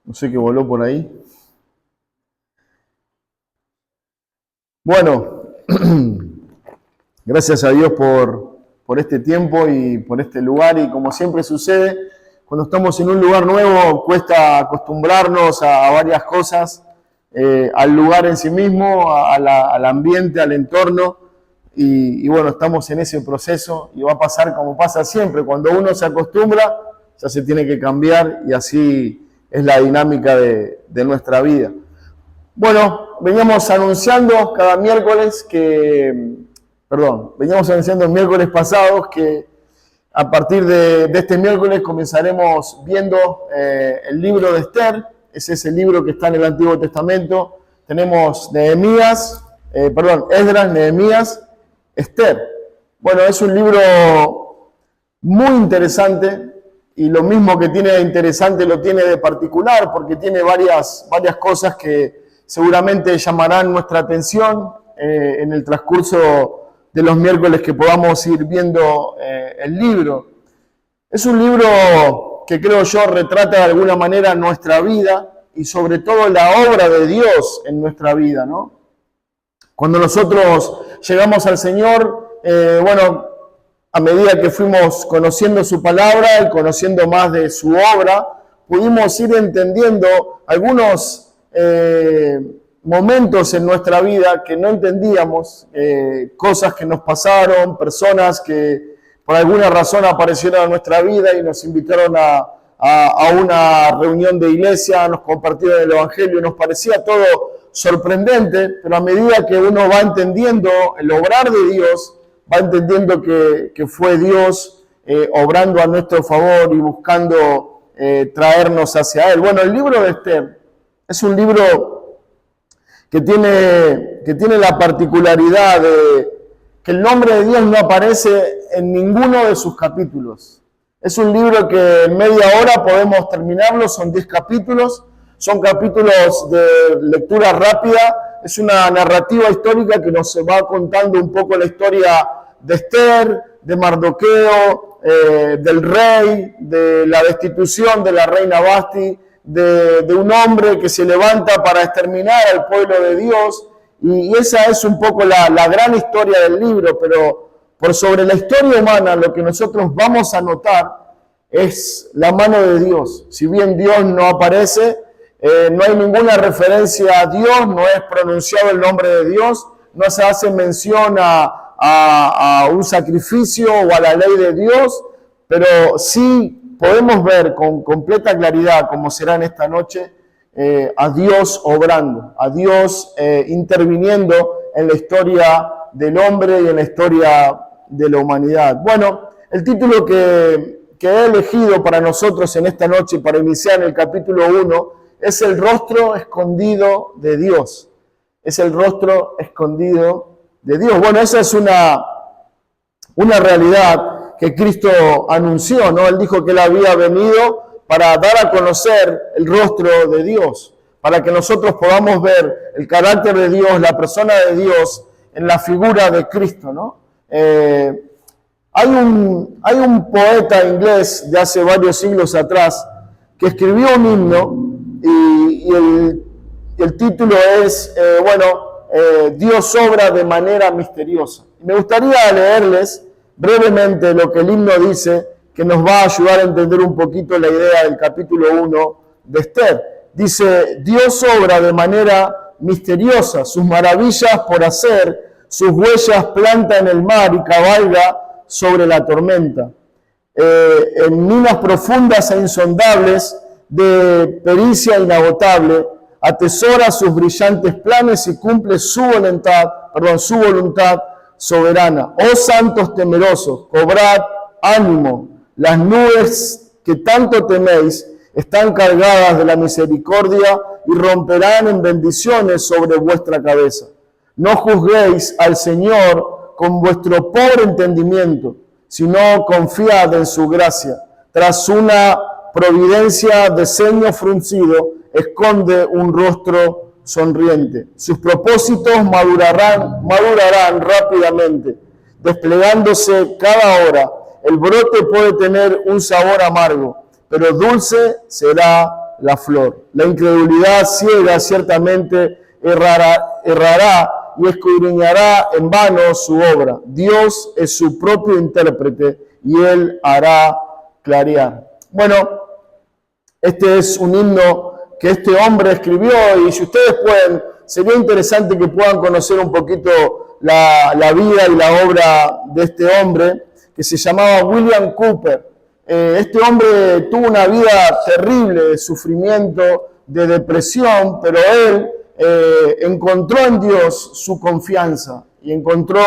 No sé qué voló por ahí. Bueno, gracias a Dios por este tiempo y por este lugar. Y como siempre sucede, cuando estamos en un lugar nuevo, cuesta acostumbrarnos a varias cosas, al lugar en sí mismo, al ambiente, al entorno. Y bueno, estamos en ese proceso y va a pasar como pasa siempre. Cuando uno se acostumbra, ya se tiene que cambiar y así es la dinámica de nuestra vida. Bueno, veníamos anunciando cada miércoles veníamos anunciando miércoles pasados que a partir de este miércoles comenzaremos viendo el libro de Esther. Ese es el libro que está en el Antiguo Testamento. Tenemos Esdras, Nehemías, Esther. Bueno, es un libro muy interesante y lo mismo que tiene de interesante lo tiene de particular porque tiene varias cosas que seguramente llamarán nuestra atención en el transcurso de los miércoles que podamos ir viendo el libro. Es un libro que creo yo retrata de alguna manera nuestra vida y sobre todo la obra de Dios en nuestra vida, ¿no? Cuando nosotros llegamos al Señor, a medida que fuimos conociendo su palabra y conociendo más de su obra, pudimos ir entendiendo algunos momentos en nuestra vida que no entendíamos, cosas que nos pasaron, personas que por alguna razón aparecieron en nuestra vida y nos invitaron a una reunión de iglesia, nos compartieron el Evangelio, nos parecía todo sorprendente, pero a medida que uno va entendiendo el obrar de Dios, va entendiendo que fue Dios obrando a nuestro favor y buscando traernos hacia Él. Bueno, el libro de Esther es un libro que tiene la particularidad de que el nombre de Dios no aparece en ninguno de sus capítulos. Es un libro que en media hora podemos terminarlo, son 10 capítulos, son capítulos de lectura rápida, es una narrativa histórica que nos va contando un poco la historia de Esther, de Mardoqueo, del rey, de la destitución de la reina Vasti, de un hombre que se levanta para exterminar al pueblo de Dios, y esa es un poco la gran historia del libro, pero por sobre la historia humana lo que nosotros vamos a notar es la mano de Dios. Si bien Dios no aparece, no hay ninguna referencia a Dios, no es pronunciado el nombre de Dios, no se hace mención a un sacrificio o a la ley de Dios, pero sí podemos ver con completa claridad, como será en esta noche, a Dios obrando, a Dios interviniendo en la historia del hombre y en la historia de la humanidad. Bueno, el título que he elegido para nosotros en esta noche, para iniciar el capítulo 1, es el rostro escondido de Dios. Es el rostro escondido de Dios. Bueno, esa es una realidad que Cristo anunció, ¿no? Él dijo que Él había venido para dar a conocer el rostro de Dios, para que nosotros podamos ver el carácter de Dios, la persona de Dios en la figura de Cristo, ¿no? Hay un poeta inglés de hace varios siglos atrás que escribió un himno y el título es, Dios obra de manera misteriosa. Me gustaría leerles brevemente lo que el himno dice, que nos va a ayudar a entender un poquito la idea del capítulo 1 de Esther. Dice, Dios obra de manera misteriosa, sus maravillas por hacer, sus huellas planta en el mar y cabalga sobre la tormenta. En minas profundas e insondables, de pericia inagotable, atesora sus brillantes planes y cumple su voluntad soberana. Oh santos temerosos, cobrad ánimo, las nubes que tanto teméis están cargadas de la misericordia y romperán en bendiciones sobre vuestra cabeza. No juzguéis al Señor con vuestro pobre entendimiento, sino confiad en su gracia. Tras una providencia de ceño fruncido, esconde un rostro sonriente. Sus propósitos madurarán rápidamente, desplegándose cada hora. El brote puede tener un sabor amargo, pero dulce será la flor. La incredulidad ciega ciertamente errará y escudriñará en vano su obra. Dios es su propio intérprete y Él hará clarear. Bueno, este es un himno que este hombre escribió y si ustedes pueden, sería interesante que puedan conocer un poquito la vida y la obra de este hombre que se llamaba William Cowper. Este hombre tuvo una vida terrible de sufrimiento, de depresión, pero él encontró en Dios su confianza y encontró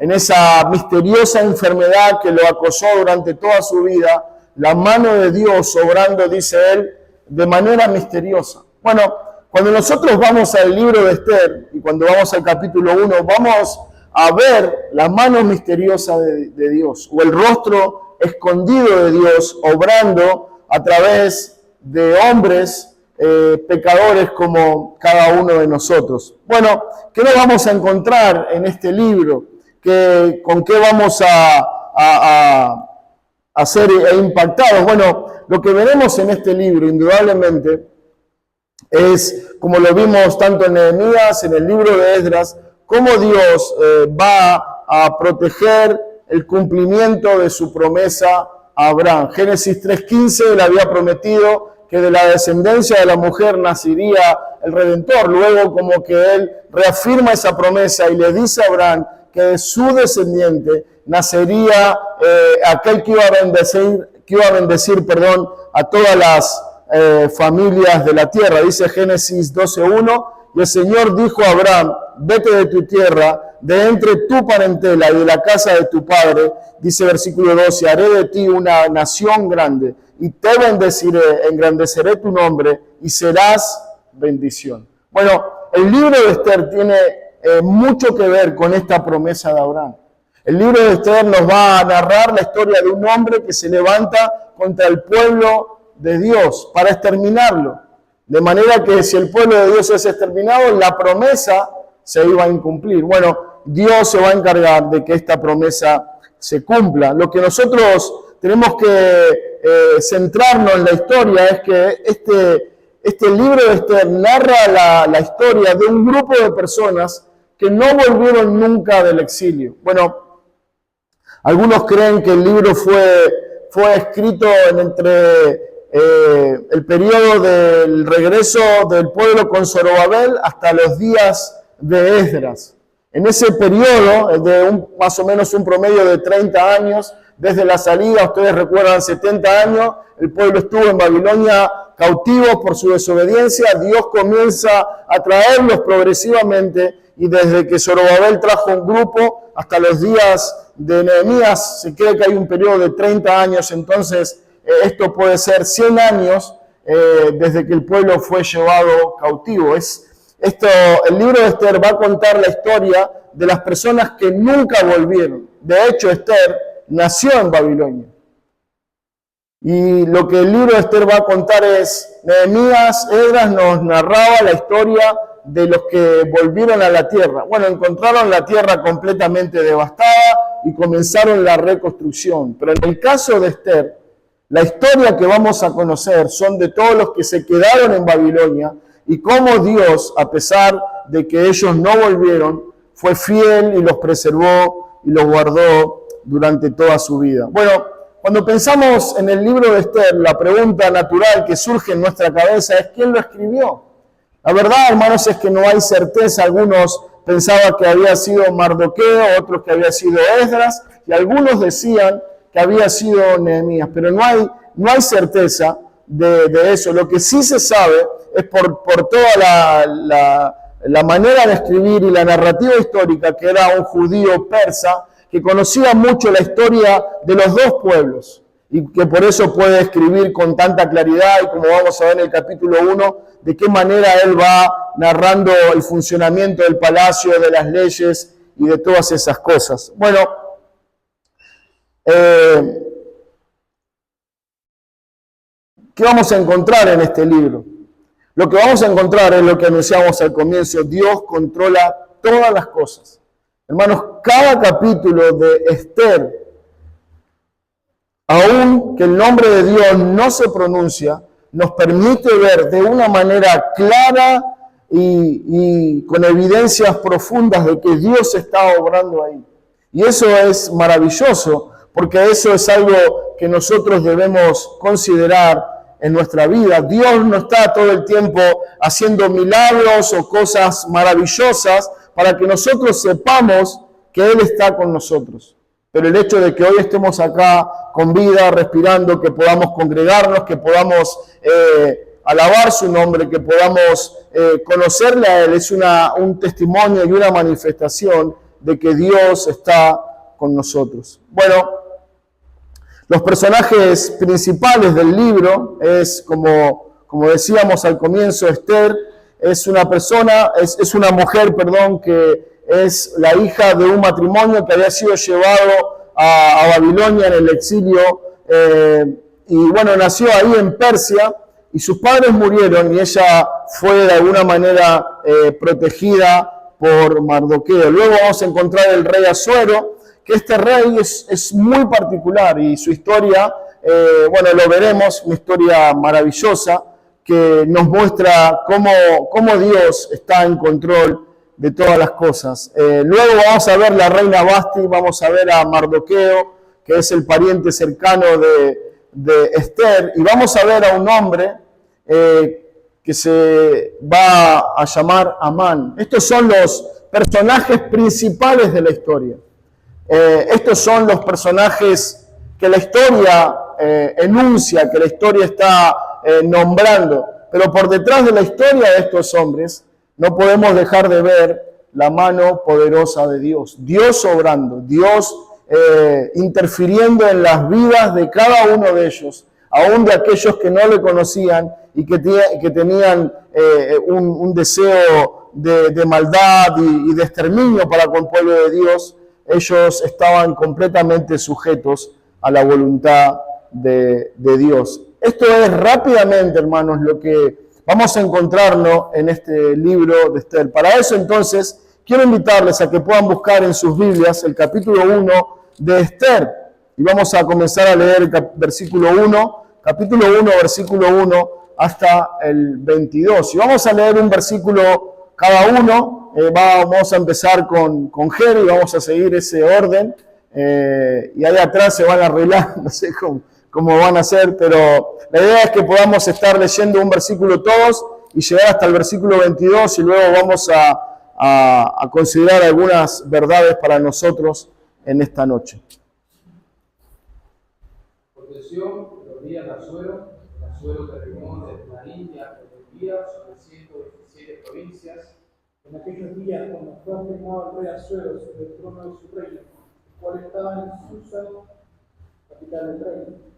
en esa misteriosa enfermedad que lo acosó durante toda su vida, la mano de Dios obrando, dice él, de manera misteriosa. Bueno, cuando nosotros vamos al libro de Esther y cuando vamos al capítulo 1, vamos a ver la mano misteriosa de Dios o el rostro escondido de Dios obrando a través de hombres pecadores como cada uno de nosotros. Bueno, ¿qué nos vamos a encontrar en este libro? ¿Con qué vamos a ser impactados? Bueno, lo que veremos en este libro, indudablemente, es, como lo vimos tanto en Nehemías, en el libro de Esdras, cómo Dios va a proteger el cumplimiento de su promesa a Abraham. Génesis 3:15 le había prometido que de la descendencia de la mujer nacería el Redentor. Luego como que él reafirma esa promesa y le dice a Abraham que de su descendiente nacería aquel que iba a bendecir, a todas las familias de la tierra. Dice Génesis 12:1, y el Señor dijo a Abraham, vete de tu tierra, de entre tu parentela y de la casa de tu padre, dice versículo 12, haré de ti una nación grande, y te bendeciré, engrandeceré tu nombre, y serás bendición. Bueno, el libro de Esther tiene mucho que ver con esta promesa de Abraham. El libro de Esther nos va a narrar la historia de un hombre que se levanta contra el pueblo de Dios para exterminarlo. De manera que si el pueblo de Dios es exterminado, la promesa se iba a incumplir. Bueno, Dios se va a encargar de que esta promesa se cumpla. Lo que nosotros tenemos que centrarnos en la historia es que este libro de Esther narra la historia de un grupo de personas que no volvieron nunca del exilio. Bueno, algunos creen que el libro fue escrito entre el periodo del regreso del pueblo con Zorobabel hasta los días de Esdras. En ese periodo, de más o menos un promedio de 30 años, desde la salida, ustedes recuerdan 70 años, el pueblo estuvo en Babilonia cautivos por su desobediencia, Dios comienza a traerlos progresivamente y desde que Zorobabel trajo un grupo hasta los días de Nehemías, se cree que hay un periodo de 30 años, entonces esto puede ser 100 años desde que el pueblo fue llevado cautivo. El libro de Esther va a contar la historia de las personas que nunca volvieron. De hecho, Esther nació en Babilonia. Y lo que el libro de Esther va a contar es, Nehemías, Esdras nos narraba la historia de los que volvieron a la tierra. Bueno, encontraron la tierra completamente devastada y comenzaron la reconstrucción. Pero en el caso de Esther, la historia que vamos a conocer son de todos los que se quedaron en Babilonia y cómo Dios, a pesar de que ellos no volvieron, fue fiel y los preservó y los guardó durante toda su vida. Bueno, cuando pensamos en el libro de Esther, la pregunta natural que surge en nuestra cabeza es ¿quién lo escribió? La verdad, hermanos, es que no hay certeza. Algunos pensaban que había sido Mardoqueo, otros que había sido Esdras, y algunos decían que había sido Nehemías, pero no hay certeza de eso. Lo que sí se sabe es por toda la manera de escribir y la narrativa histórica, que era un judío persa, que conocía mucho la historia de los dos pueblos, y que por eso puede escribir con tanta claridad, y como vamos a ver en el capítulo 1, de qué manera él va narrando el funcionamiento del palacio, de las leyes y de todas esas cosas. Bueno, ¿qué vamos a encontrar en este libro? Lo que vamos a encontrar es lo que anunciamos al comienzo: Dios controla todas las cosas. Hermanos, cada capítulo de Esther, aun que el nombre de Dios no se pronuncia, nos permite ver de una manera clara y con evidencias profundas de que Dios está obrando ahí. Y eso es maravilloso, porque eso es algo que nosotros debemos considerar en nuestra vida. Dios no está todo el tiempo haciendo milagros o cosas maravillosas para que nosotros sepamos que Él está con nosotros. Pero el hecho de que hoy estemos acá con vida, respirando, que podamos congregarnos, que podamos alabar su nombre, que podamos conocerle a Él, es un testimonio y una manifestación de que Dios está con nosotros. Bueno, los personajes principales del libro es, como decíamos al comienzo, Esther es una mujer, que es la hija de un matrimonio que había sido llevado a Babilonia en el exilio, y bueno, nació ahí en Persia, y sus padres murieron, y ella fue de alguna manera protegida por Mardoqueo. Luego vamos a encontrar el rey Asuero, que este rey es muy particular, y su historia, lo veremos, una historia maravillosa, que nos muestra cómo Dios está en control de todas las cosas. Luego vamos a ver la reina Vasti, vamos a ver a Mardoqueo, que es el pariente cercano de Esther, y vamos a ver a un hombre que se va a llamar Amán. Estos son los personajes principales de la historia. Estos son los personajes que la historia enuncia, que la historia está nombrando. Pero por detrás de la historia de estos hombres no podemos dejar de ver la mano poderosa de Dios. Dios obrando, Dios interfiriendo en las vidas de cada uno de ellos, aún de aquellos que no le conocían y que tenían un deseo de maldad y de exterminio para con el pueblo de Dios. Ellos estaban completamente sujetos a la voluntad de Dios. Esto es rápidamente, hermanos, lo que vamos a encontrarnos en este libro de Esther. Para eso, entonces, quiero invitarles a que puedan buscar en sus Biblias el capítulo 1 de Esther. Y vamos a comenzar a leer el versículo 1, capítulo 1, versículo 1 hasta el 22. Y vamos a leer un versículo cada uno. Vamos a empezar con Ger y vamos a seguir ese orden. Y ahí atrás se van a arreglar, no sé cómo van a hacer, pero la idea es que podamos estar leyendo un versículo todos y llegar hasta el versículo 22 y luego vamos a considerar algunas verdades para nosotros en esta noche. Aconteció que los días de Asuero terminó desde la India por día sobre 117 provincias. En aquellos días, cuando fue afirmado el rey Asuero sobre el trono de su reino, el cual estaba en Susa, capital del reino.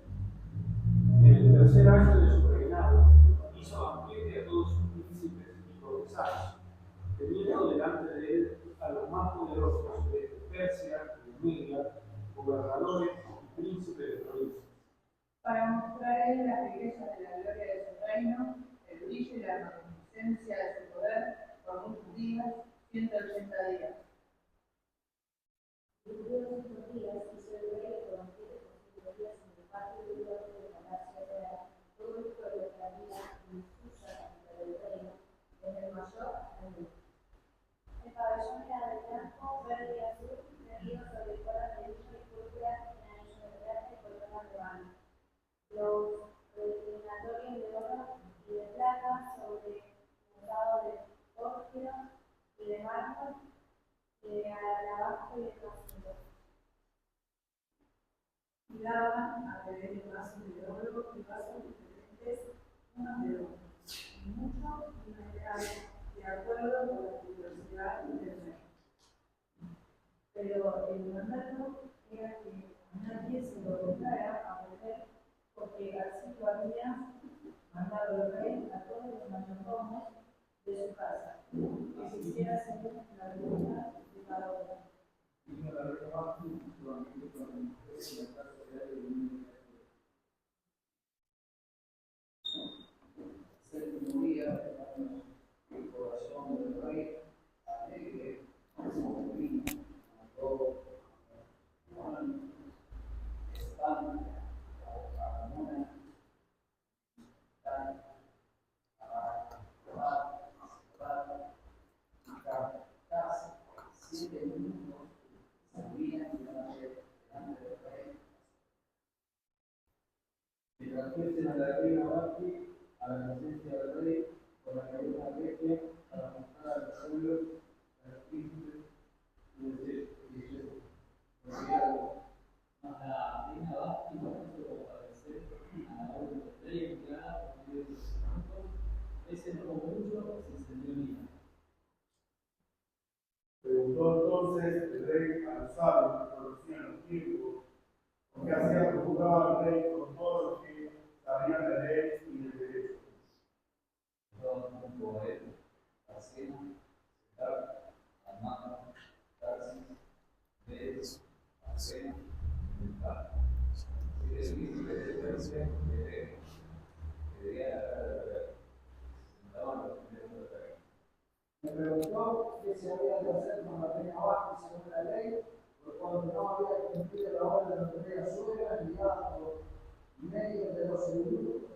En el tercer año de su reinado, hizo banquete a todos sus príncipes y cortesanos, teniendo delante de él a los más poderosos de Persia y Media, gobernadores y príncipes de provincias, para mostrar a él las riquezas de la gloria de su reino, el brillo y la magnificencia de su poder, por muchos días, 180 días. Cumplidos estos días, hizo el rey el banquete por 5 días en el patio del norte del palacio real. Todo el pueblo que había en Susa, capital del reino, desde el mayor hasta el menor. El pabellón era de blanco, verde y azul, tejido sobre cuerdas de lino y púrpura en anillo de plata y cordonas de mano. Los reclinatorios de oro y de plata sobre bordado de pórfido y de mármol, de alabastro y de jacinto. Y daban a beber en vasos de oro y vasos diferentes, unos de otros, y mucho y mineral, de acuerdo con la curiosidad del rey. Pero el mandato era que nadie se lo dejara a beber, porque así lo había mandado el rey a todos los mayordomos de su casa, que se hiciera según la voluntad de cada uno. séptimo día, el corazón del rey alegre se vino, mandó Juan, Están, Ramona, Están, la reina Basti a la presencia del rey con la cabeza regia para mostrar a los pueblos, a los príncipes y el La reina Basti no pudo padecer a la orden del rey enviada por medio de los santos. Ese enojó mucho y se encendió en ira. Preguntó entonces el rey a los sabios que conocían los tiempos, porque hacía que juzgaba al rey con todos los que sabían de ley y del derecho. Todo junto a él, Arsena, Setar, Amán, Tarsis, Medes, Arsena, Mental. Y el príncipe de Persia, que debía la cara de la guerra. Sentaban los primeros de la guerra. Me preguntó qué se había de hacer con la reina Basti según la ley, por cuando no había cumplido la orden de la reina suegra enviada por medio de los eunucos.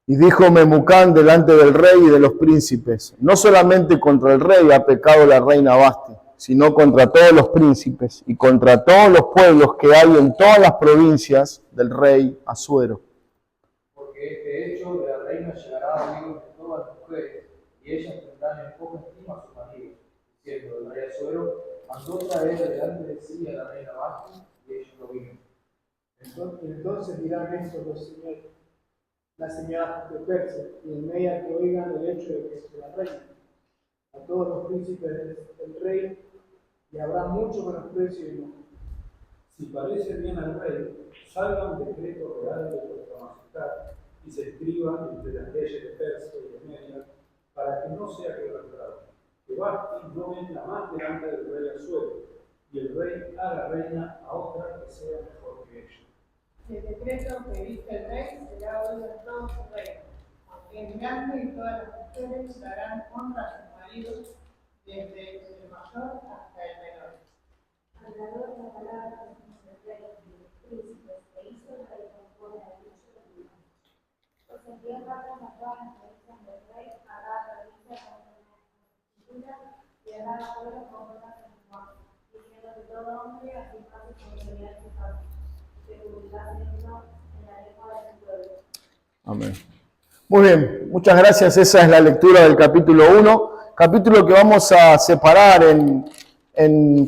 Y dijo Memucán delante del rey y de los príncipes: no solamente contra el rey ha pecado la reina Basti, sino contra todos los príncipes y contra todos los pueblos que hay en todas las provincias del rey Asuero. Porque este hecho de la reina llegará a oídos de todas las mujeres, y ellas tendrán en poca estima a sus maridos, diciendo: el rey Asuero mandó traer delante de sí a la reina Basti, y ellos lo vieron. Entonces dirán esto los señores, las señoras de Persia, y en media que oigan el hecho de que es la reina, a todos los príncipes del rey, y habrá mucho menosprecio y enojo. Si parece bien al rey, salga un decreto real de vuestra majestad y se escriba entre las leyes de Persia y de Media, para que no sea quebrantado, que Basti no venga más delante del rey Asuero, y el rey haga reina a otra que sea mejor que ella. El decreto que dice el rey será oído en todo su reino, aunque el grande y todas las mujeres darán honra a sus maridos, desde el mayor hasta el menor. Hablador la palabra del rey y de los príncipes, e hizo el rey conforme al dicho de Dios. Pues envió cartas a todas las provincias del rey, a cada provincia con una escritura y a cada pueblo con una lenguaje, diciendo que todo hombre afirmase su autoridad en su casa, que publicase esto en la lengua de su pueblo. Amén. Muy bien, muchas gracias. Esa es la lectura del capítulo 1, capítulo que vamos a separar en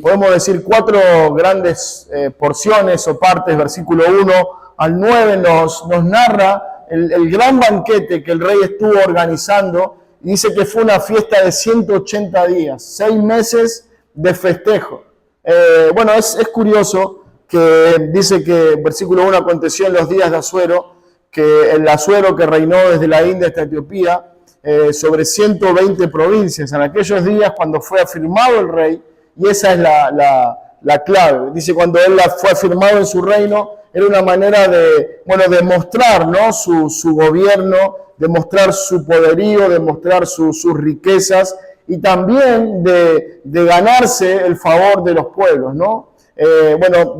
podemos decir, 4 grandes porciones o partes. Versículo 1 al 9 nos narra el gran banquete que el rey estuvo organizando, y dice que fue una fiesta de 180 días, 6 meses de festejo. Bueno, es curioso que dice que, versículo 1, aconteció en los días de Asuero, que el Asuero que reinó desde la India hasta Etiopía, sobre 120 provincias, en aquellos días cuando fue afirmado el rey, y esa es la clave. Dice, cuando él fue afirmado en su reino, era una manera de mostrar, ¿no?, su gobierno, de mostrar su poderío, de mostrar sus riquezas, y también de ganarse el favor de los pueblos, ¿no?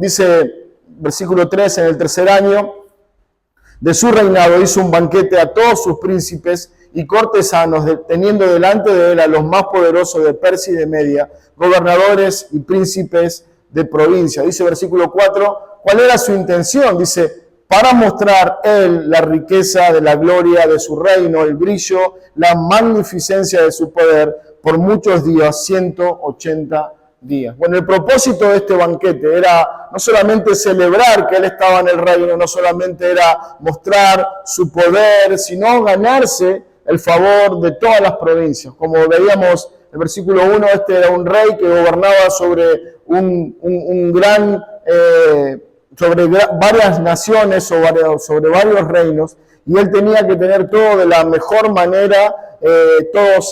Dice, versículo 3, en el 3er año de su reinado hizo un banquete a todos sus príncipes y cortesanos, teniendo delante de él a los más poderosos de Persia y de Media, gobernadores y príncipes de provincia. Dice versículo 4, ¿cuál era su intención? Dice, para mostrar él la riqueza de la gloria de su reino, el brillo, la magnificencia de su poder, por muchos días, 180 días. Bueno, el propósito de este banquete era no solamente celebrar que él estaba en el reino, no solamente era mostrar su poder, sino ganarse el favor de todas las provincias. Como veíamos en el versículo 1, este era un rey que gobernaba sobre sobre varias naciones, sobre varios reinos, y él tenía que tener todo de la mejor manera,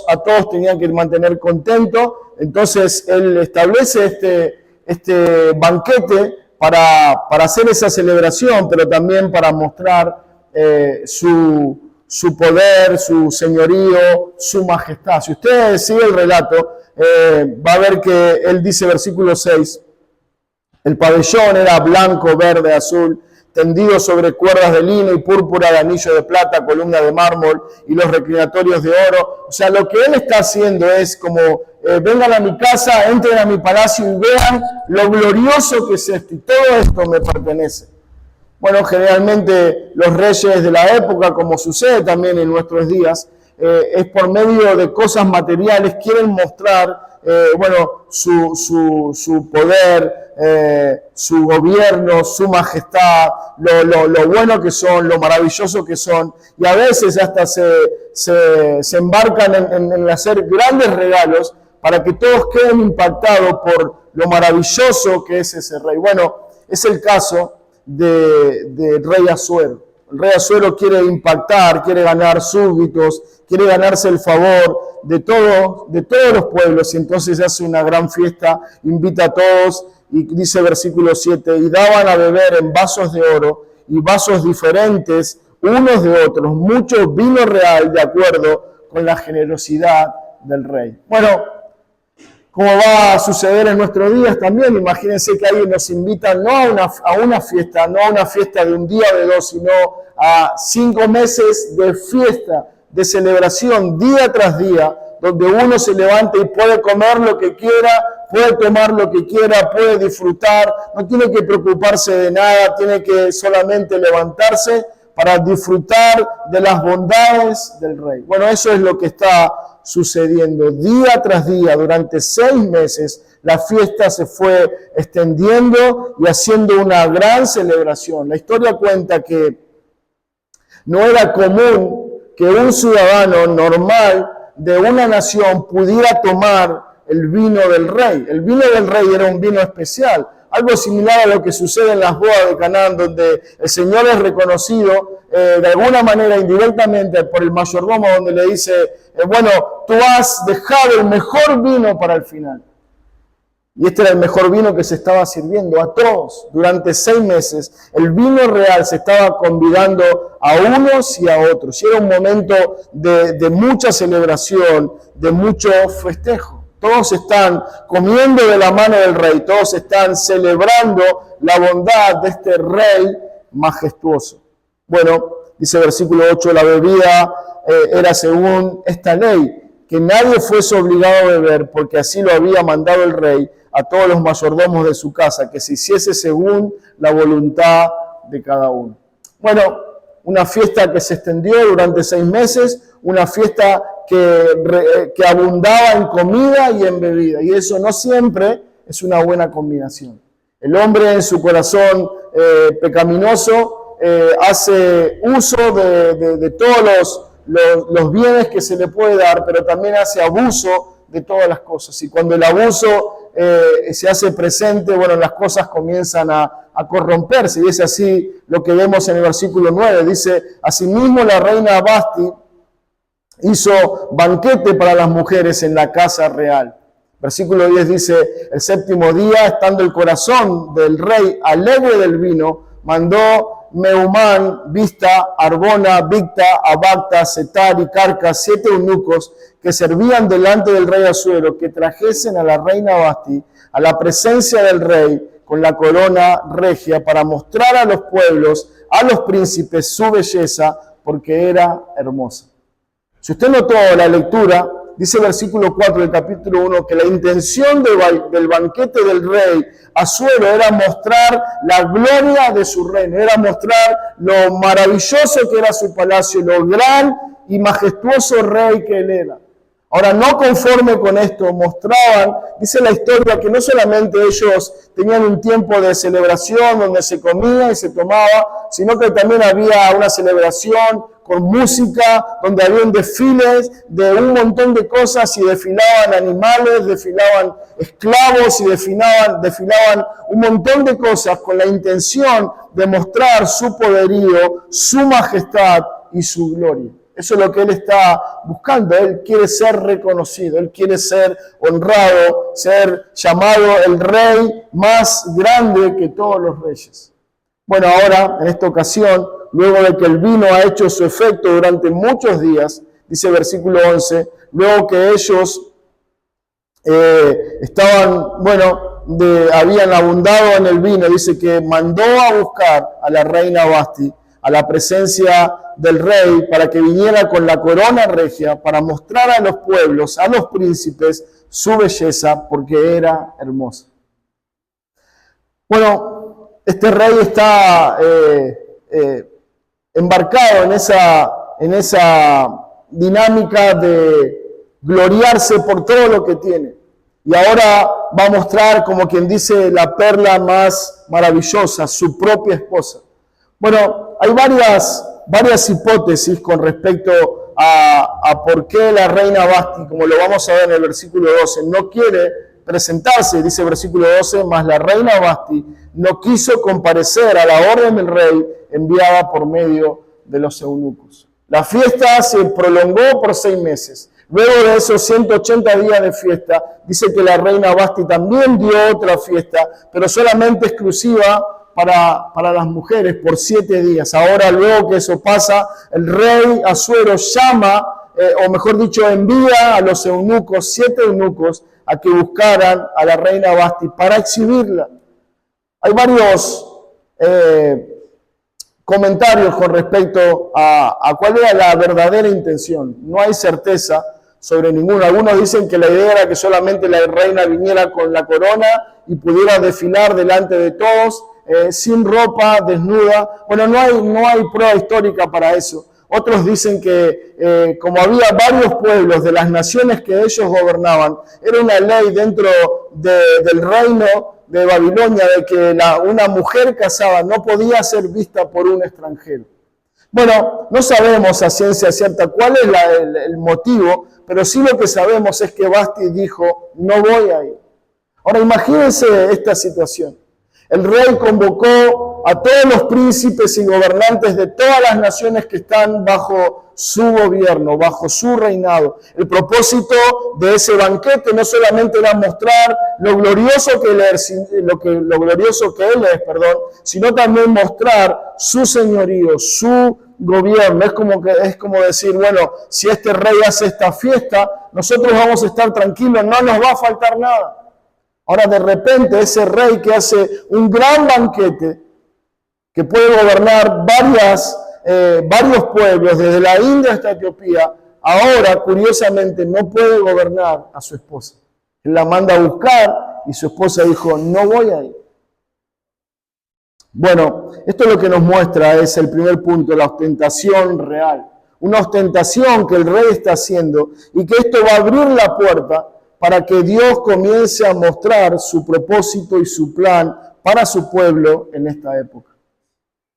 a todos tenían que mantener contentos. Entonces él establece este banquete para hacer esa celebración, pero también para mostrar su poder, su señorío, su majestad. Si usted sigue el relato, va a ver que él dice, versículo 6, el pabellón era blanco, verde, azul, tendido sobre cuerdas de lino y púrpura, de anillo de plata, columna de mármol y los reclinatorios de oro. O sea, lo que él está haciendo es como, vengan a mi casa, entren a mi palacio y vean lo glorioso que es esto, y todo esto me pertenece. Bueno, generalmente los reyes de la época, como sucede también en nuestros días, es por medio de cosas materiales, quieren mostrar su poder, su gobierno, su majestad, lo bueno que son, lo maravilloso que son, y a veces hasta se embarcan en hacer grandes regalos para que todos queden impactados por lo maravilloso que es ese rey. Bueno, es el caso del rey Asuero. El rey Asuero quiere impactar, quiere ganar súbditos, quiere ganarse el favor de todos los pueblos, y entonces hace una gran fiesta, invita a todos, y dice versículo 7, y daban a beber en vasos de oro y vasos diferentes unos de otros, mucho vino real de acuerdo con la generosidad del rey. Bueno, como va a suceder en nuestros días también, imagínense que alguien nos invita no a una fiesta, no a una fiesta de un día o de dos, sino a 5 meses de fiesta, de celebración, día tras día, donde uno se levanta y puede comer lo que quiera, puede tomar lo que quiera, puede disfrutar, no tiene que preocuparse de nada, tiene que solamente levantarse para disfrutar de las bondades del rey. Bueno, eso es lo que está sucediendo día tras día. Durante 6 meses la fiesta se fue extendiendo y haciendo una gran celebración. La historia cuenta que no era común que un ciudadano normal de una nación pudiera tomar el vino del rey. El vino del rey era un vino especial, algo similar a lo que sucede en las bodas de Canaán, donde el Señor es reconocido de alguna manera indirectamente por el mayordomo, donde le dice, tú has dejado el mejor vino para el final. Y este era el mejor vino que se estaba sirviendo a todos. Durante 6 meses, el vino real se estaba convidando a unos y a otros. Y era un momento de mucha celebración, de mucho festejo. Todos están comiendo de la mano del rey, todos están celebrando la bondad de este rey majestuoso. Bueno, dice versículo 8, la bebida era según esta ley, que nadie fuese obligado a beber, porque así lo había mandado el rey a todos los mayordomos de su casa, que se hiciese según la voluntad de cada uno. Bueno, una fiesta que se extendió durante 6 meses, una fiesta que abundaba en comida y en bebida, y eso no siempre es una buena combinación. El hombre en su corazón pecaminoso hace uso de todos los bienes que se le puede dar, pero también hace abuso de todas las cosas. Y cuando el abuso se hace presente, las cosas comienzan a corromperse. Y es así lo que vemos en el versículo 9. Dice, asimismo la reina Vasti hizo banquete para las mujeres en la casa real. Versículo 10 dice, el 7º día, estando el corazón del rey alegre del vino, mandó Meumán, Vista, Arbona, Victa, Abacta, Setar y Carca, 7 eunucos que servían delante del rey Asuero, que trajesen a la reina Vasti a la presencia del rey con la corona regia para mostrar a los pueblos, a los príncipes, su belleza, porque era hermosa. Si usted notó la lectura, dice el versículo 4 del capítulo 1 que la intención del banquete del rey Asuero era mostrar la gloria de su reino, era mostrar lo maravilloso que era su palacio, lo gran y majestuoso rey que él era. Ahora, no conforme con esto, mostraban, dice la historia, que no solamente ellos tenían un tiempo de celebración donde se comía y se tomaba, sino que también había una celebración con música, donde habían desfiles de un montón de cosas y desfilaban animales, desfilaban esclavos y desfilaban un montón de cosas con la intención de mostrar su poderío, su majestad y su gloria. Eso es lo que él está buscando. Él quiere ser reconocido, él quiere ser honrado, ser llamado el rey más grande que todos los reyes. Bueno, ahora, en esta ocasión, luego de que el vino ha hecho su efecto durante muchos días, dice el versículo 11, luego que ellos habían abundado en el vino, dice que mandó a buscar a la reina Vasti a la presencia del rey para que viniera con la corona regia para mostrar a los pueblos, a los príncipes, su belleza, porque era hermosa. Bueno, este rey está embarcado en esa dinámica de gloriarse por todo lo que tiene. Y ahora va a mostrar, como quien dice, la perla más maravillosa, su propia esposa. Bueno, hay varias hipótesis con respecto a por qué la reina Vasti, como lo vamos a ver en el versículo 12, no quiere presentarse, dice el versículo 12, mas la reina Vasti no quiso comparecer a la orden del rey enviada por medio de los eunucos. La fiesta se prolongó por 6 meses. Luego de esos 180 días de fiesta, dice que la reina Vasti también dio otra fiesta, pero solamente exclusiva para las mujeres por 7 días. Ahora, luego que eso pasa, el rey Asuero llama, o mejor dicho, envía a los eunucos, 7 eunucos, a que buscaran a la reina Vasti para exhibirla. Hay varios comentarios con respecto a cuál era la verdadera intención. No hay certeza sobre ninguno. Algunos dicen que la idea era que solamente la reina viniera con la corona y pudiera desfilar delante de todos, sin ropa, desnuda. Bueno, no hay prueba histórica para eso. Otros dicen que como había varios pueblos de las naciones que ellos gobernaban, era una ley dentro del reino de Babilonia de que una mujer casada no podía ser vista por un extranjero. Bueno, no sabemos a ciencia cierta cuál es el motivo, pero sí lo que sabemos es que Vasti dijo, no voy a ir. Ahora imagínense esta situación. El rey convocó a todos los príncipes y gobernantes de todas las naciones que están bajo su gobierno, bajo su reinado. El propósito de ese banquete no solamente era mostrar lo glorioso que él es, sino también mostrar su señorío, su gobierno. Es como decir, bueno, si este rey hace esta fiesta, nosotros vamos a estar tranquilos, no nos va a faltar nada. Ahora de repente ese rey que hace un gran banquete, que puede gobernar varios pueblos, desde la India hasta Etiopía, ahora curiosamente no puede gobernar a su esposa. Él la manda a buscar y su esposa dijo, no voy a ir. Bueno, esto es lo que nos muestra, es el primer punto, la ostentación real. Una ostentación que el rey está haciendo y que esto va a abrir la puerta para que Dios comience a mostrar su propósito y su plan para su pueblo en esta época.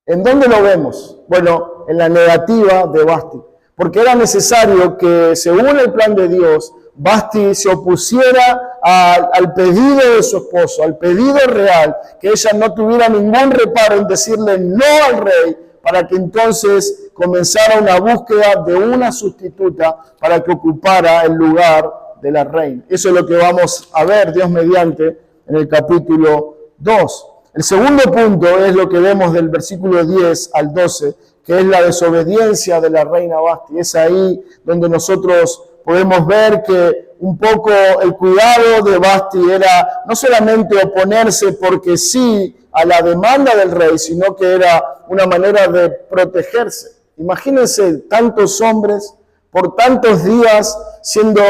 ¿En dónde lo vemos? Bueno, en la negativa de Vasti, porque era necesario que, según el plan de Dios, Vasti se opusiera al pedido de su esposo, al pedido real, que ella no tuviera ningún reparo en decirle no al rey, para que entonces comenzara una búsqueda de una sustituta para que ocupara el lugar de la reina. Eso es lo que vamos a ver, Dios mediante, en el capítulo 2. El segundo punto es lo que vemos del versículo 10 al 12, que es la desobediencia de la reina Vasti. Es ahí donde nosotros podemos ver que un poco el cuidado de Vasti era no solamente oponerse porque sí a la demanda del rey, sino que era una manera de protegerse. Imagínense tantos hombres por tantos días siendo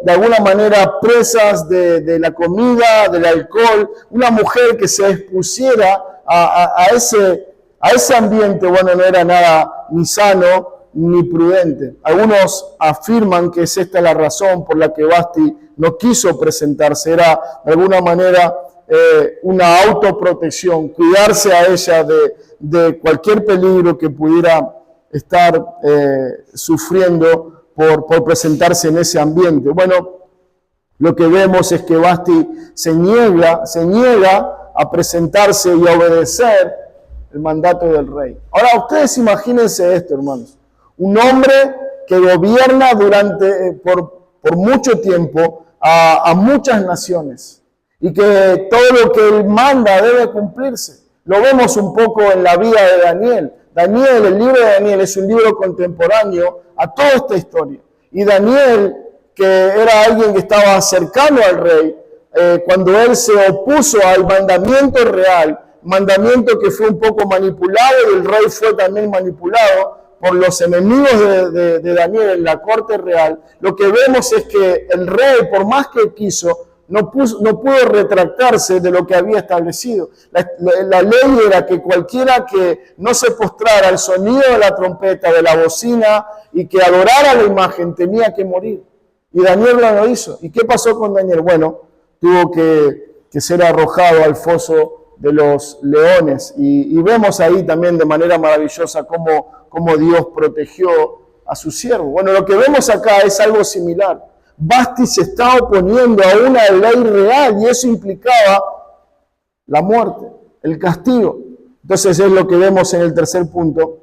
de alguna manera presas de la comida, del alcohol, una mujer que se expusiera a ese ambiente, bueno, no era nada ni sano ni prudente. Algunos afirman que es esta la razón por la que Vasti no quiso presentarse, era de alguna manera una autoprotección, cuidarse a ella de cualquier peligro que pudiera estar sufriendo por presentarse en ese ambiente. Bueno, lo que vemos es que Vasti se niega a presentarse y a obedecer el mandato del rey. Ahora, ustedes imagínense esto, hermanos. Un hombre que gobierna por mucho tiempo a muchas naciones y que todo lo que él manda debe cumplirse. Lo vemos un poco en la vida de Daniel. Daniel, el libro de Daniel es un libro contemporáneo a toda esta historia. Y Daniel, que era alguien que estaba cercano al rey, cuando él se opuso al mandamiento real, mandamiento que fue un poco manipulado y el rey fue también manipulado por los enemigos de Daniel en la corte real, lo que vemos es que el rey, por más que quiso, no pudo retractarse de lo que había establecido. La ley era que cualquiera que no se postrara al sonido de la trompeta, de la bocina y que adorara la imagen tenía que morir. Y Daniel lo hizo. ¿Y qué pasó con Daniel? Bueno, tuvo que ser arrojado al foso de los leones. Y vemos ahí también de manera maravillosa cómo Dios protegió a su siervo. Bueno, lo que vemos acá es algo similar. Vasti se está oponiendo a una ley real y eso implicaba la muerte, el castigo. Entonces es lo que vemos en el tercer punto,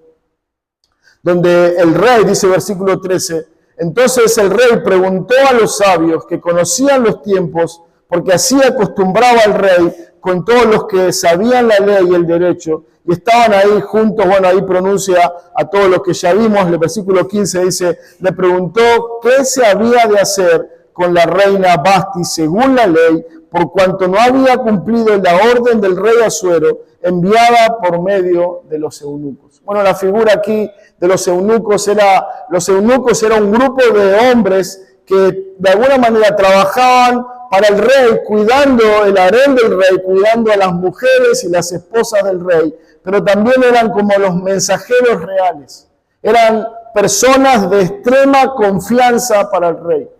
donde el rey, dice versículo 13, entonces el rey preguntó a los sabios que conocían los tiempos, porque así acostumbraba el rey con todos los que sabían la ley y el derecho, y estaban ahí juntos. Bueno, ahí pronuncia a todos los que ya vimos. El versículo 15 dice, le preguntó qué se había de hacer con la reina Vasti según la ley, por cuanto no había cumplido la orden del rey Asuero, enviada por medio de los eunucos. Bueno, la figura aquí de los eunucos era un grupo de hombres que de alguna manera trabajaban para el rey, cuidando el harén del rey, cuidando a las mujeres y las esposas del rey, pero también eran como los mensajeros reales. Eran personas de extrema confianza para el rey.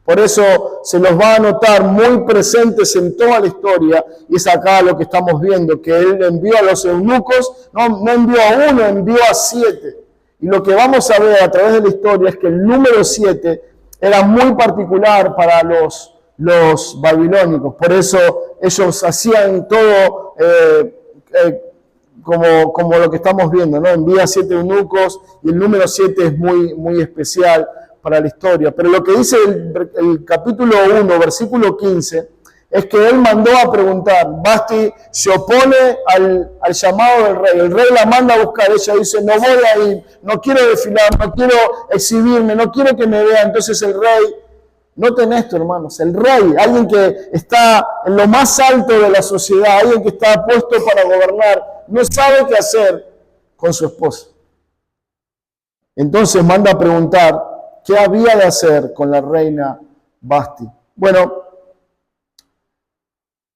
Por eso se los va a notar muy presentes en toda la historia, y es acá lo que estamos viendo, que él envió a los eunucos, no envió a uno, envió a 7. Y lo que vamos a ver a través de la historia es que el número 7 era muy particular para los babilónicos. Por eso ellos hacían todo como lo que estamos viendo, ¿no? Envía 7 eunucos y el número 7 es muy, muy especial para la historia. Pero lo que dice el capítulo 1, versículo 15, es que él mandó a preguntar. Vasti se opone al llamado del rey. El rey la manda a buscar. Ella dice, no voy a ir, no quiero desfilar, no quiero exhibirme, no quiero que me vean. Entonces el rey, noten esto, hermanos, el rey, alguien que está en lo más alto de la sociedad, alguien que está puesto para gobernar, no sabe qué hacer con su esposa. Entonces manda a preguntar qué había de hacer con la reina Vasti. Bueno,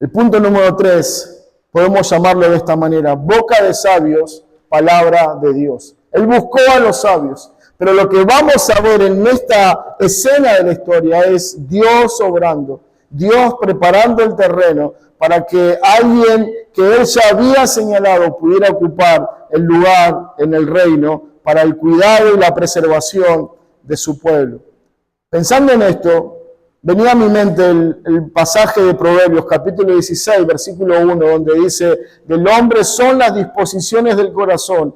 el punto número 3, podemos llamarlo de esta manera: boca de sabios, palabra de Dios. Él buscó a los sabios, pero lo que vamos a ver en esta escena de la historia es Dios obrando, Dios preparando el terreno para que alguien que él ya había señalado pudiera ocupar el lugar en el reino para el cuidado y la preservación de su pueblo. Pensando en esto, venía a mi mente el pasaje de Proverbios, capítulo 16, versículo 1, donde dice, del hombre son las disposiciones del corazón,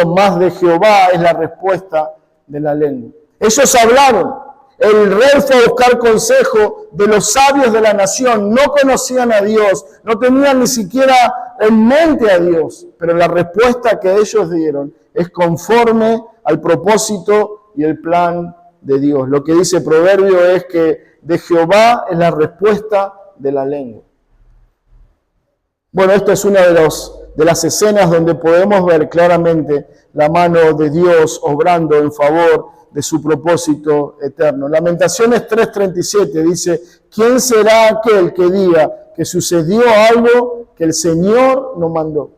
más de Jehová es la respuesta de la lengua. Ellos hablaron, el rey fue a buscar consejo de los sabios de la nación, no conocían a Dios, no tenían ni siquiera en mente a Dios, pero la respuesta que ellos dieron es conforme al propósito y el plan de Dios. Lo que dice Proverbio es que de Jehová es la respuesta de la lengua. Bueno, esta es una de las escenas donde podemos ver claramente la mano de Dios obrando en favor de su propósito eterno. Lamentaciones 3:37 dice, ¿quién será aquel que diga que sucedió algo que el Señor no mandó?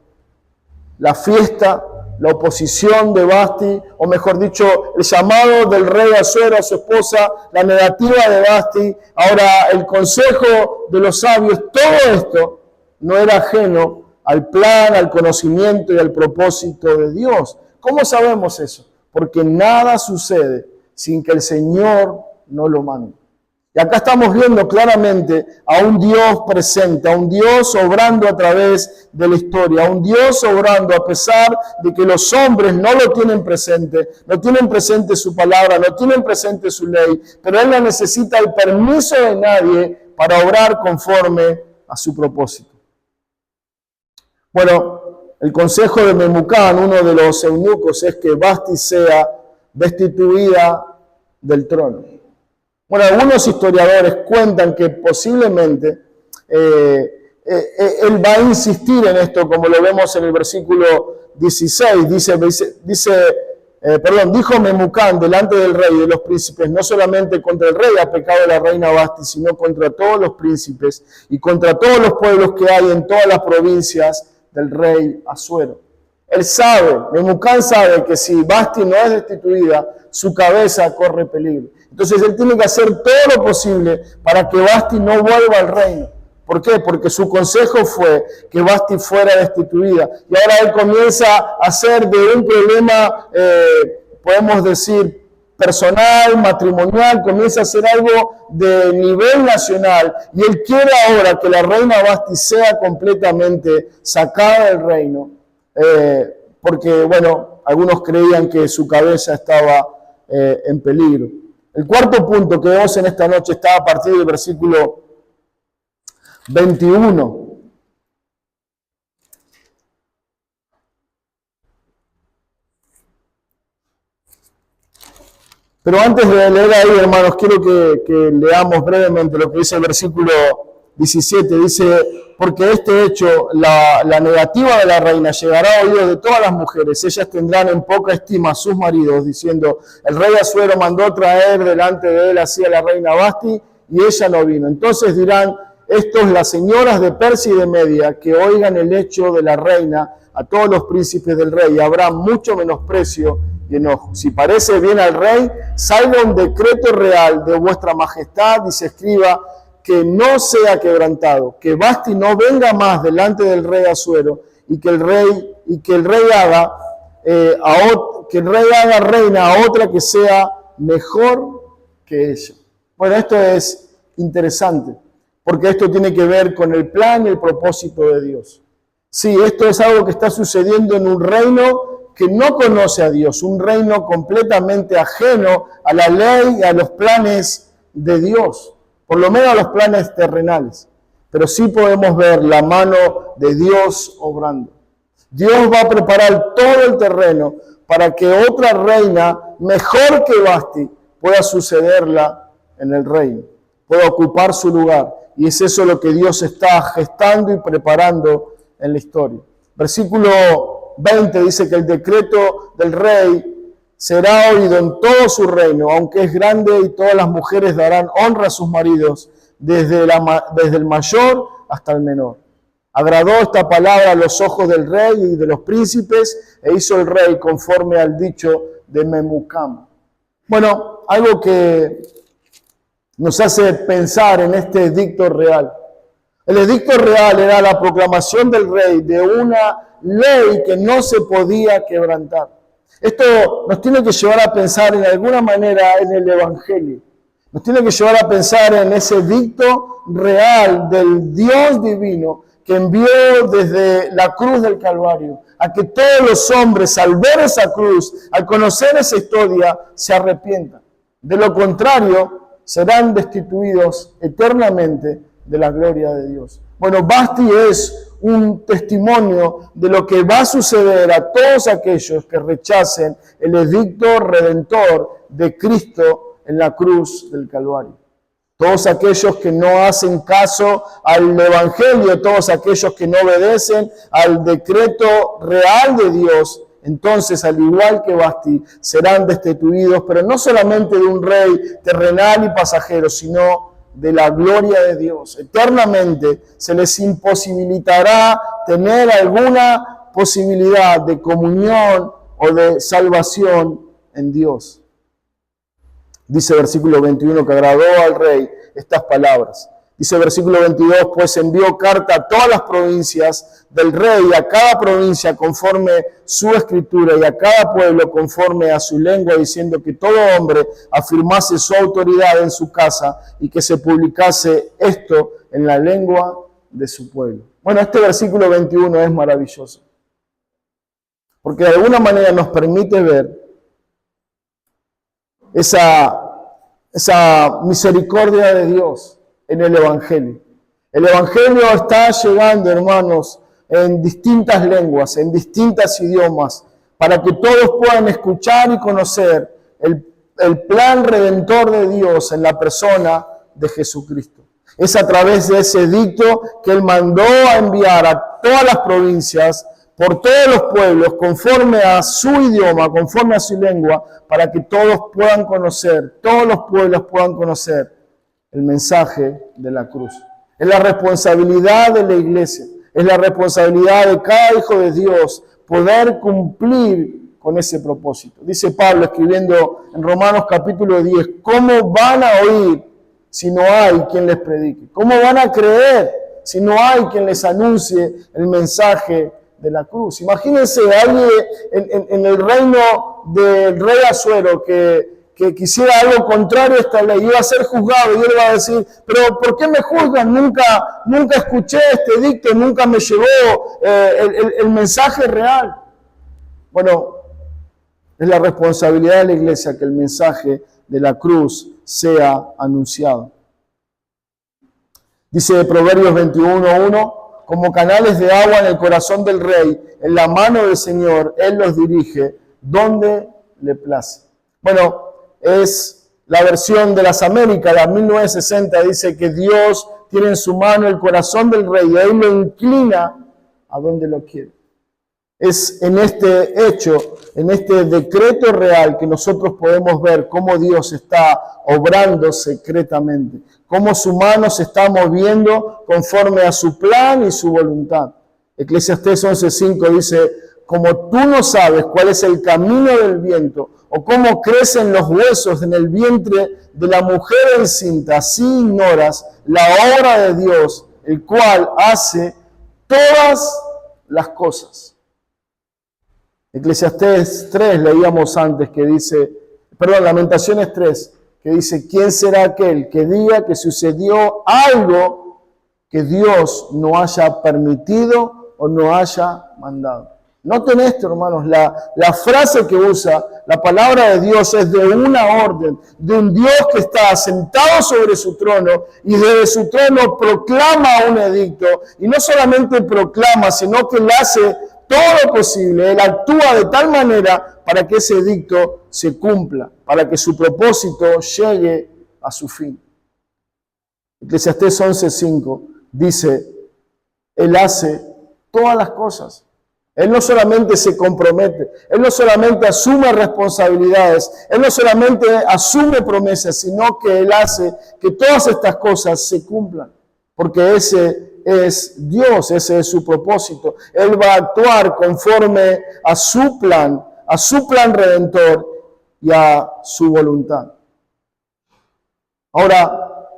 La fiesta, la oposición de Vasti, o mejor dicho, el llamado del rey Asuero a su esposa, la negativa de Vasti, ahora el consejo de los sabios, todo esto no era ajeno al plan, al conocimiento y al propósito de Dios. ¿Cómo sabemos eso? Porque nada sucede sin que el Señor no lo mande. Y acá estamos viendo claramente a un Dios presente, a un Dios obrando a través de la historia, a un Dios obrando a pesar de que los hombres no lo tienen presente, no tienen presente su palabra, no tienen presente su ley, pero Él no necesita el permiso de nadie para obrar conforme a su propósito. Bueno, el consejo de Memucán, uno de los eunucos, es que Vasti sea destituida del trono. Bueno, algunos historiadores cuentan que posiblemente él va a insistir en esto, como lo vemos en el versículo 16. Dice dijo Memucán delante del rey y de los príncipes, no solamente contra el rey ha pecado la reina Vasti, sino contra todos los príncipes y contra todos los pueblos que hay en todas las provincias del rey Asuero. Él sabe, Memucán sabe que si Vasti no es destituida, su cabeza corre peligro. Entonces él tiene que hacer todo lo posible para que Vasti no vuelva al reino. ¿Por qué? Porque su consejo fue que Vasti fuera destituida. Y ahora él comienza a hacer de un problema, podemos decir, personal, matrimonial, comienza a hacer algo de nivel nacional. Y él quiere ahora que la reina Vasti sea completamente sacada del reino. Porque, bueno, algunos creían que su cabeza estaba en peligro. El cuarto punto que vemos en esta noche está a partir del versículo 21. Pero antes de leer ahí, hermanos, quiero que leamos brevemente lo que dice el versículo 17. Dice, porque este hecho, la negativa de la reina, llegará a oídos de todas las mujeres. Ellas tendrán en poca estima a sus maridos, diciendo, el rey Asuero mandó traer delante de él así a la reina Vasti, y ella no vino. Entonces dirán, estos las señoras de Persia y de Media, que oigan el hecho de la reina a todos los príncipes del rey, y habrá mucho menosprecio y enojo. Si parece bien al rey, salga un decreto real de vuestra majestad y se escriba que no sea quebrantado, que Vasti no venga más delante del rey Asuero, y que el rey haga reina a otra que sea mejor que ella. Bueno, esto es interesante, porque esto tiene que ver con el plan y el propósito de Dios. Sí, esto es algo que está sucediendo en un reino que no conoce a Dios, un reino completamente ajeno a la ley y a los planes de Dios, por lo menos a los planes terrenales. Pero sí podemos ver la mano de Dios obrando. Dios va a preparar todo el terreno para que otra reina mejor que Vasti pueda sucederla en el reino, pueda ocupar su lugar. Y es eso lo que Dios está gestando y preparando en la historia. Versículo 20 dice que el decreto del rey será oído en todo su reino, aunque es grande, y todas las mujeres darán honra a sus maridos, desde el mayor hasta el menor. Agradó esta palabra a los ojos del rey y de los príncipes, e hizo el rey conforme al dicho de Memucán. Bueno, algo que nos hace pensar en este edicto real. El edicto real era la proclamación del rey de una ley que no se podía quebrantar. Esto nos tiene que llevar a pensar en alguna manera en el Evangelio. Nos tiene que llevar a pensar en ese edicto real del Dios divino que envió desde la cruz del Calvario a que todos los hombres, al ver esa cruz, al conocer esa historia, se arrepientan. De lo contrario, serán destituidos eternamente de la gloria de Dios. Bueno, Vasti es un testimonio de lo que va a suceder a todos aquellos que rechacen el edicto redentor de Cristo en la cruz del Calvario. Todos aquellos que no hacen caso al Evangelio, todos aquellos que no obedecen al decreto real de Dios, entonces, al igual que Vasti, serán destituidos, pero no solamente de un rey terrenal y pasajero, sino de la gloria de Dios. Eternamente se les imposibilitará tener alguna posibilidad de comunión o de salvación en Dios. Dice versículo 21 que agradó al rey estas palabras. Dice versículo 22, pues envió carta a todas las provincias del rey, a cada provincia conforme su escritura y a cada pueblo conforme a su lengua, diciendo que todo hombre afirmase su autoridad en su casa y que se publicase esto en la lengua de su pueblo. Bueno, este versículo 21 es maravilloso, porque de alguna manera nos permite ver esa misericordia de Dios en el Evangelio. El Evangelio está llegando, hermanos, en distintas lenguas, en distintos idiomas, para que todos puedan escuchar y conocer el plan redentor de Dios en la persona de Jesucristo. Es a través de ese edicto que Él mandó a enviar a todas las provincias por todos los pueblos, conforme a su idioma, conforme a su lengua, para que todos puedan conocer, todos los pueblos puedan conocer el mensaje de la cruz. Es la responsabilidad de la iglesia, es la responsabilidad de cada hijo de Dios poder cumplir con ese propósito. Dice Pablo escribiendo en Romanos capítulo 10, ¿cómo van a oír si no hay quien les predique? ¿Cómo van a creer si no hay quien les anuncie el mensaje de la cruz? Imagínense a alguien en el reino del rey Asuero que quisiera algo contrario a esta ley, iba a ser juzgado y él va a decir, pero ¿por qué me juzgan? Nunca escuché este dicto, nunca me llegó el mensaje real. Bueno, es la responsabilidad de la iglesia que el mensaje de la cruz sea anunciado. Dice Proverbios 21:1, como canales de agua en el corazón del rey, en la mano del Señor, Él los dirige donde le place. Bueno, es la versión de las Américas, la 1960, dice que Dios tiene en su mano el corazón del rey y Él lo inclina a donde lo quiere. Es en este hecho, en este decreto real que nosotros podemos ver cómo Dios está obrando secretamente, cómo su mano se está moviendo conforme a su plan y su voluntad. Eclesiastés 11:5 dice, como tú no sabes cuál es el camino del viento o cómo crecen los huesos en el vientre de la mujer encinta, así ignoras la obra de Dios, el cual hace todas las cosas. Eclesiastés 3 leíamos antes que dice, Lamentaciones 3, que dice, ¿quién será aquel que diga que sucedió algo que Dios no haya permitido o no haya mandado? Noten esto, hermanos, la frase que usa, la palabra de Dios es de una orden, de un Dios que está sentado sobre su trono y desde su trono proclama un edicto. Y no solamente proclama, sino que él hace todo lo posible, él actúa de tal manera para que ese edicto se cumpla, para que su propósito llegue a su fin. Eclesiastés 11:5 dice, él hace todas las cosas. Él no solamente se compromete, Él no solamente asume responsabilidades, Él no solamente asume promesas, sino que Él hace que todas estas cosas se cumplan. Porque ese es Dios, ese es su propósito. Él va a actuar conforme a su plan redentor y a su voluntad. Ahora,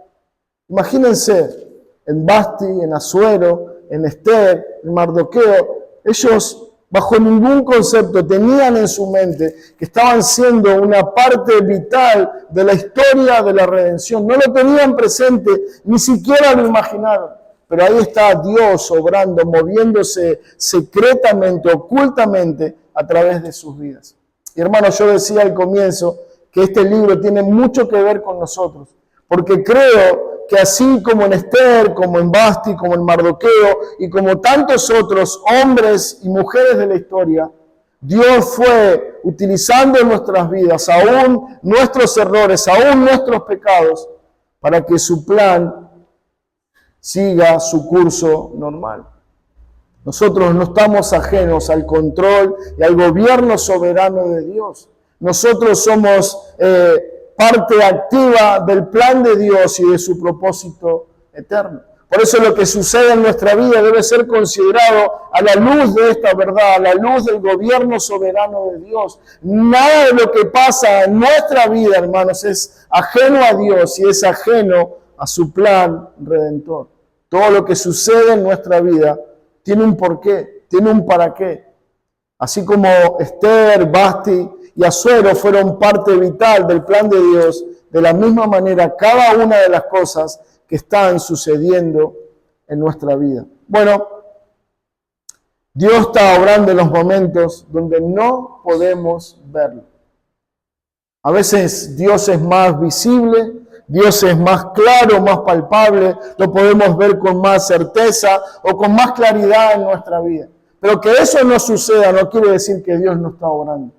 imagínense en Basti, en Asuero, en Esther, en Mardoqueo. Ellos, bajo ningún concepto, tenían en su mente que estaban siendo una parte vital de la historia de la redención. No lo tenían presente, ni siquiera lo imaginaron. Pero ahí está Dios obrando, moviéndose secretamente, ocultamente, a través de sus vidas. Y hermanos, yo decía al comienzo que este libro tiene mucho que ver con nosotros, porque creo que así como en Esther, como en Basti, como en Mardoqueo y como tantos otros hombres y mujeres de la historia, Dios fue utilizando nuestras vidas, aún nuestros errores, aún nuestros pecados, para que su plan siga su curso normal. Nosotros no estamos ajenos al control y al gobierno soberano de Dios. Nosotros somos parte activa del plan de Dios y de su propósito eterno. Por eso lo que sucede en nuestra vida debe ser considerado a la luz de esta verdad, a la luz del gobierno soberano de Dios. Nada de lo que pasa en nuestra vida, hermanos, es ajeno a Dios y es ajeno a su plan redentor. Todo lo que sucede en nuestra vida tiene un porqué, tiene un para qué. Así como Esther, Basti y Asuero fueron parte vital del plan de Dios, de la misma manera cada una de las cosas que están sucediendo en nuestra vida. Bueno, Dios está obrando en los momentos donde no podemos verlo. A veces Dios es más visible, Dios es más claro, más palpable, lo podemos ver con más certeza o con más claridad en nuestra vida. Pero que eso no suceda no quiere decir que Dios no está obrando.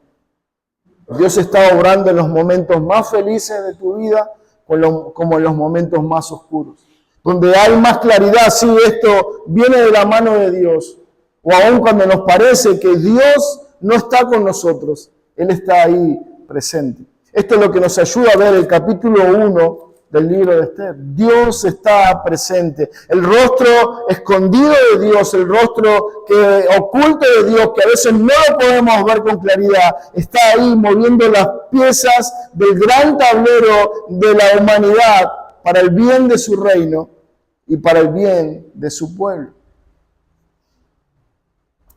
Dios está obrando en los momentos más felices de tu vida como en los momentos más oscuros. Donde hay más claridad, sí, esto viene de la mano de Dios. o aun cuando nos parece que Dios no está con nosotros, Él está ahí presente. Esto es lo que nos ayuda a ver el capítulo 1 del libro de Esther. Dios está presente. El rostro escondido de Dios, el rostro oculto de Dios, que a veces no lo podemos ver con claridad, está ahí moviendo las piezas del gran tablero de la humanidad para el bien de su reino y para el bien de su pueblo.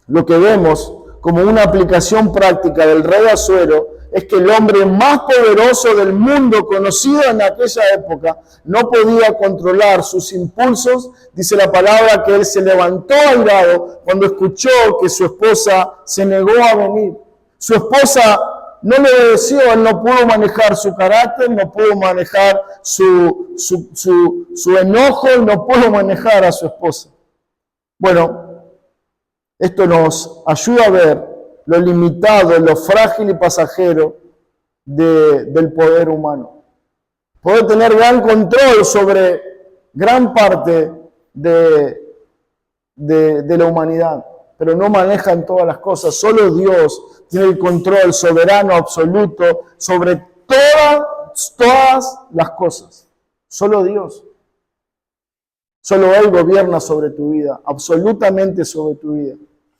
Lo que vemos como una aplicación práctica del rey Asuero es que el hombre más poderoso del mundo conocido en aquella época no podía controlar sus impulsos. Dice la palabra que él se levantó airado cuando escuchó que su esposa se negó a venir. Su esposa no le obedeció, él no pudo manejar su carácter, no pudo manejar su enojo, y no pudo manejar a su esposa. Bueno, esto nos ayuda a ver lo limitado, lo frágil y pasajero del poder humano. Puede tener gran control sobre gran parte de la humanidad, pero no manejan todas las cosas. Solo Dios tiene el control soberano absoluto sobre todas las cosas. Solo Dios. Solo Él gobierna sobre tu vida, absolutamente sobre tu vida.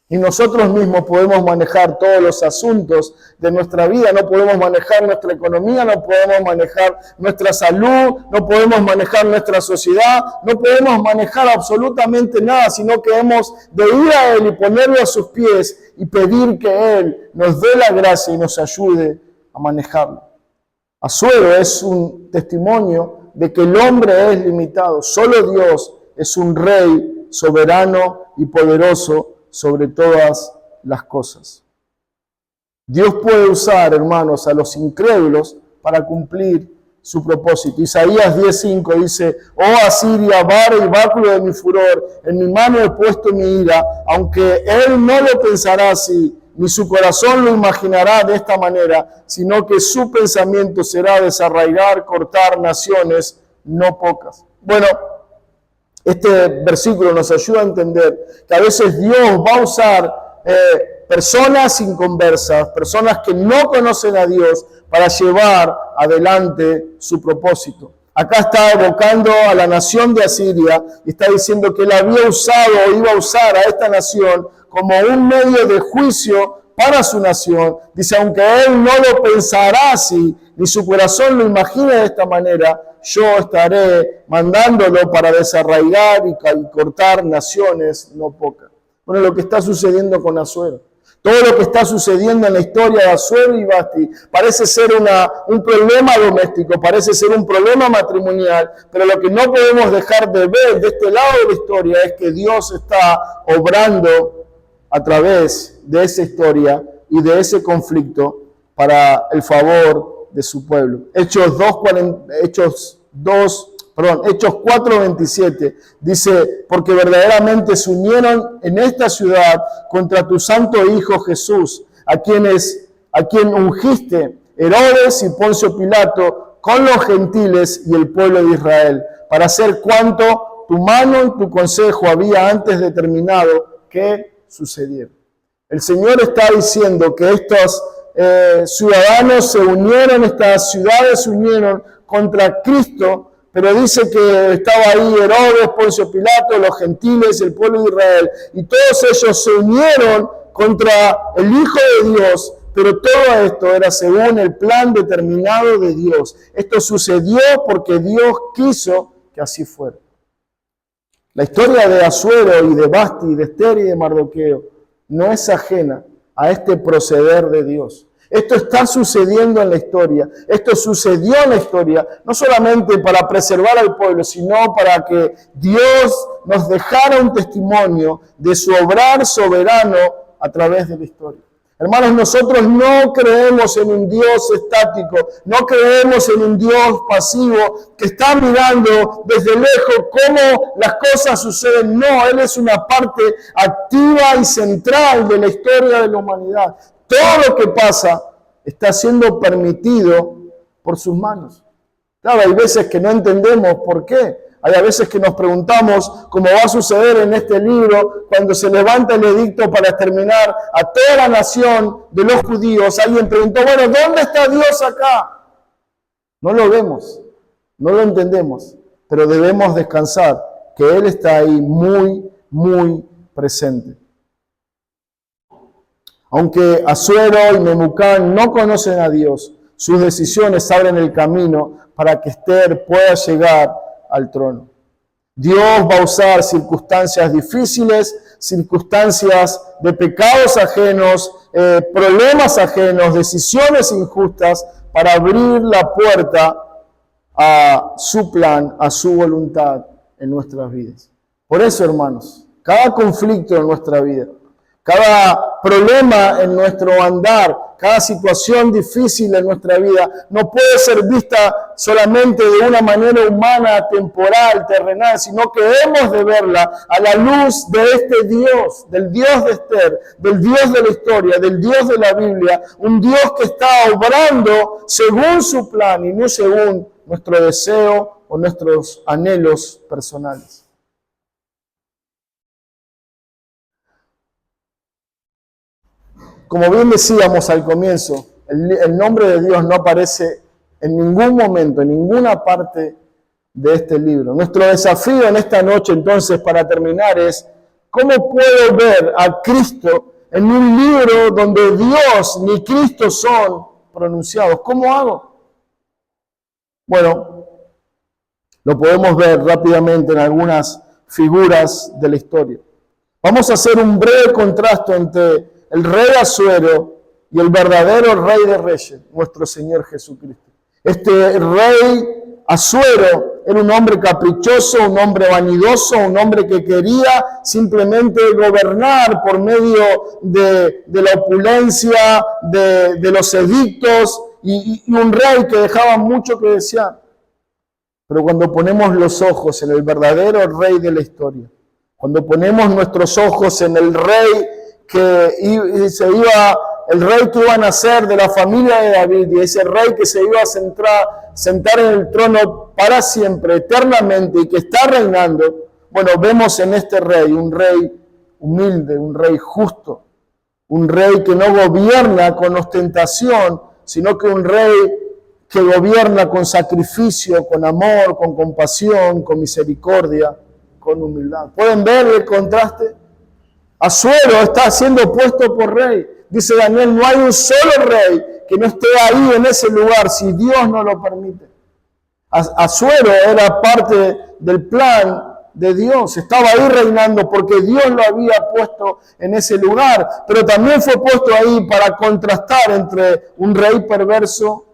Y nosotros mismos podemos manejar todos los asuntos de nuestra vida. No podemos manejar nuestra economía, no podemos manejar nuestra salud, no podemos manejar nuestra sociedad, no podemos manejar absolutamente nada, sino que hemos de ir a Él y ponerlo a sus pies y pedir que Él nos dé la gracia y nos ayude a manejarlo. Asuero es un testimonio de que el hombre es limitado. Solo Dios es un rey soberano y poderoso sobre todas las cosas. Dios puede usar, hermanos, a los incrédulos para cumplir su propósito. Isaías 10:5 dice: oh Asiria, vara y báculo de mi furor, en mi mano he puesto mi ira, aunque él no lo pensará así, ni su corazón lo imaginará de esta manera, sino que su pensamiento será desarraigar, cortar naciones, no pocas. Bueno, este versículo nos ayuda a entender que a veces Dios va a usar personas inconversas, personas que no conocen a Dios, para llevar adelante su propósito. Acá está evocando a la nación de Asiria y está diciendo que él había usado o iba a usar a esta nación como un medio de juicio para su nación. Dice, aunque él no lo pensará así, ni su corazón lo imagine de esta manera, yo estaré mandándolo para desarraigar y cortar naciones no pocas. Bueno, lo que está sucediendo con Asuero, todo lo que está sucediendo en la historia de Asuero y Vasti, parece ser un problema doméstico, parece ser un problema matrimonial, pero lo que no podemos dejar de ver de este lado de la historia es que Dios está obrando a través de esa historia y de ese conflicto para el favor de su pueblo. Hechos 4:27 dice, porque verdaderamente se unieron en esta ciudad contra tu santo Hijo Jesús, a quien ungiste Herodes y Poncio Pilato con los gentiles y el pueblo de Israel, para hacer cuanto tu mano y tu consejo había antes determinado que sucediera. El Señor está diciendo que estos ciudadanos se unieron, estas ciudades se unieron contra Cristo, pero dice que estaba ahí Herodes, Poncio Pilato, los gentiles, el pueblo de Israel, y todos ellos se unieron contra el Hijo de Dios, pero todo esto era según el plan determinado de Dios. Esto sucedió porque Dios quiso que así fuera. La historia de Asuero y de Vasti, de Esther y de Mardoqueo no es ajena a este proceder de Dios. Esto está sucediendo en la historia. Esto sucedió en la historia, no solamente para preservar al pueblo, sino para que Dios nos dejara un testimonio de su obrar soberano a través de la historia. Hermanos, nosotros no creemos en un Dios estático, no creemos en un Dios pasivo que está mirando desde lejos cómo las cosas suceden. No, Él es una parte activa y central de la historia de la humanidad. Todo lo que pasa está siendo permitido por sus manos. Claro, hay veces que no entendemos por qué. Hay a veces que nos preguntamos, como va a suceder en este libro, cuando se levanta el edicto para exterminar a toda la nación de los judíos, alguien preguntó, bueno, ¿dónde está Dios acá? No lo vemos, no lo entendemos, pero debemos descansar, que Él está ahí muy, muy presente. Aunque Asuero y Memucán no conocen a Dios, sus decisiones abren el camino para que Esther pueda llegar al trono. Dios va a usar circunstancias difíciles, circunstancias de pecados ajenos, problemas ajenos, decisiones injustas, para abrir la puerta a su plan, a su voluntad en nuestras vidas. Por eso, hermanos, cada conflicto en nuestra vida, cada problema en nuestro andar, cada situación difícil en nuestra vida no puede ser vista solamente de una manera humana, temporal, terrenal, sino que hemos de verla a la luz de este Dios, del Dios de Esther, del Dios de la historia, del Dios de la Biblia, un Dios que está obrando según su plan y no según nuestro deseo o nuestros anhelos personales. Como bien decíamos al comienzo, el nombre de Dios no aparece en ningún momento, en ninguna parte de este libro. Nuestro desafío en esta noche, entonces, para terminar, es ¿cómo puedo ver a Cristo en un libro donde Dios ni Cristo son pronunciados? ¿Cómo hago? Bueno, lo podemos ver rápidamente en algunas figuras de la historia. Vamos a hacer un breve contraste entre el rey Asuero y el verdadero rey de reyes, nuestro Señor Jesucristo. Este rey Asuero era un hombre caprichoso, un hombre vanidoso, un hombre que quería simplemente gobernar por medio de la opulencia, de los edictos, y un rey que dejaba mucho que desear. Pero cuando ponemos los ojos en el verdadero rey de la historia, cuando ponemos nuestros ojos en el rey el rey que iba a nacer de la familia de David, y ese rey que se iba a sentar en el trono para siempre, eternamente, y que está reinando, bueno, vemos en este rey un rey humilde, un rey justo, un rey que no gobierna con ostentación, sino que un rey que gobierna con sacrificio, con amor, con compasión, con misericordia, con humildad. ¿Pueden ver el contraste? Asuero está siendo puesto por rey. Dice Daniel, no hay un solo rey que no esté ahí en ese lugar si Dios no lo permite. Asuero era parte del plan de Dios. Estaba ahí reinando porque Dios lo había puesto en ese lugar. Pero también fue puesto ahí para contrastar entre un rey perverso,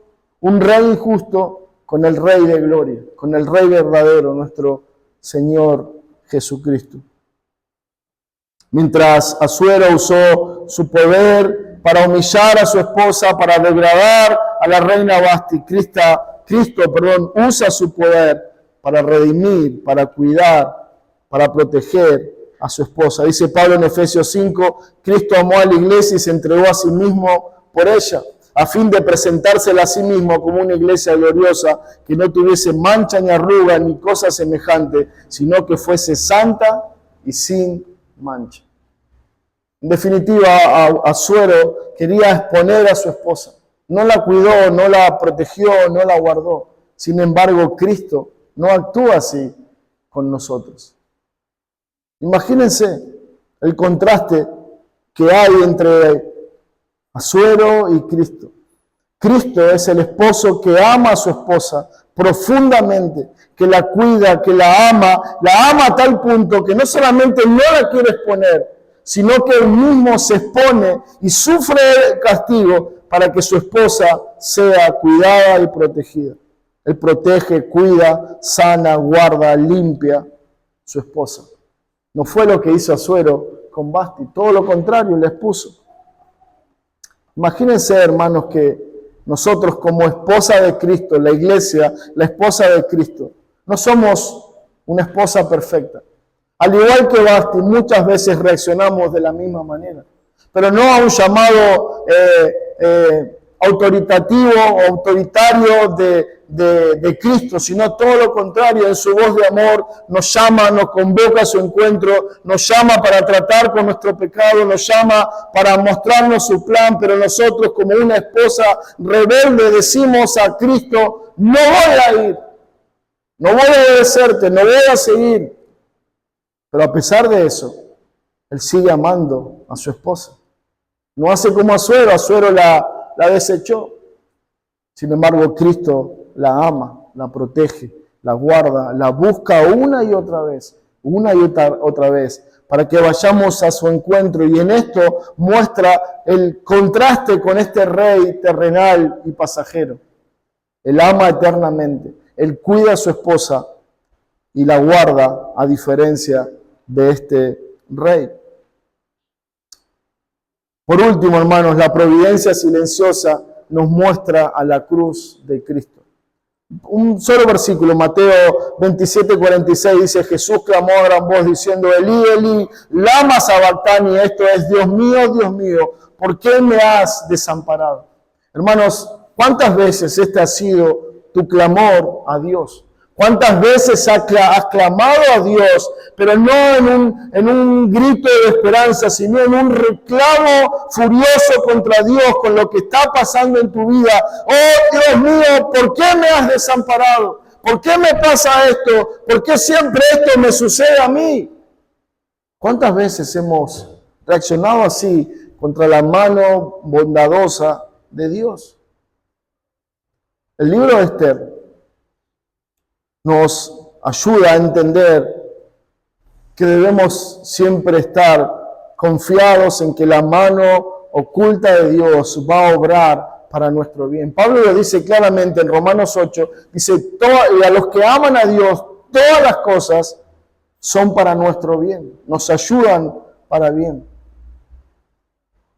un rey injusto, con el rey de gloria, con el rey verdadero, nuestro Señor Jesucristo. Mientras Asuero usó su poder para humillar a su esposa, para degradar a la reina Vasti, Cristo usa su poder para redimir, para cuidar, para proteger a su esposa. Dice Pablo en Efesios 5, Cristo amó a la iglesia y se entregó a sí mismo por ella, a fin de presentársela a sí mismo como una iglesia gloriosa, que no tuviese mancha ni arruga ni cosa semejante, sino que fuese santa y sin mancha. En definitiva, Asuero quería exponer a su esposa. No la cuidó, no la protegió, no la guardó. Sin embargo, Cristo no actúa así con nosotros. Imagínense el contraste que hay entre Asuero y Cristo. Cristo es el esposo que ama a su esposa profundamente, que la cuida, que la ama a tal punto que no solamente no la quiere exponer, sino que él mismo se expone y sufre el castigo para que su esposa sea cuidada y protegida. Él protege, cuida, sana, guarda, limpia su esposa. No fue lo que hizo Asuero con Vasti, todo lo contrario, le expuso. Imagínense, hermanos, que nosotros como esposa de Cristo, la iglesia, la esposa de Cristo, no somos una esposa perfecta. Al igual que Vasti, muchas veces reaccionamos de la misma manera, pero no a un llamado autoritativo o autoritario de Cristo, sino todo lo contrario. En su voz de amor nos llama, nos convoca a su encuentro, nos llama para tratar con nuestro pecado, nos llama para mostrarnos su plan, pero nosotros, como una esposa rebelde, decimos a Cristo: no voy a ir, no voy a obedecerte, no voy a seguir. Pero a pesar de eso, Él sigue amando a su esposa. No hace como Asuero la desechó. Sin embargo, Cristo la ama, la protege, la guarda, la busca una y otra vez, para que vayamos a su encuentro. Y en esto muestra el contraste con este rey terrenal y pasajero. Él ama eternamente, Él cuida a su esposa y la guarda, a diferencia de este rey. Por último, hermanos, la providencia silenciosa nos muestra a la cruz de Cristo. Un solo versículo, Mateo 27:46, dice: Jesús clamó a gran voz diciendo: Elí, Elí, lama sabactani. Esto es: Dios mío, ¿por qué me has desamparado? Hermanos, ¿cuántas veces este ha sido tu clamor a Dios? ¿Cuántas veces has clamado a Dios, pero no en un grito de esperanza, sino en un reclamo furioso contra Dios con lo que está pasando en tu vida? Oh Dios mío, ¿por qué me has desamparado? ¿Por qué me pasa esto? ¿Por qué siempre esto me sucede a mí? ¿Cuántas veces hemos reaccionado así contra la mano bondadosa de Dios? El libro de Esther nos ayuda a entender que debemos siempre estar confiados en que la mano oculta de Dios va a obrar para nuestro bien. Pablo lo dice claramente en Romanos 8, dice: y a los que aman a Dios, todas las cosas son para nuestro bien, nos ayudan para bien.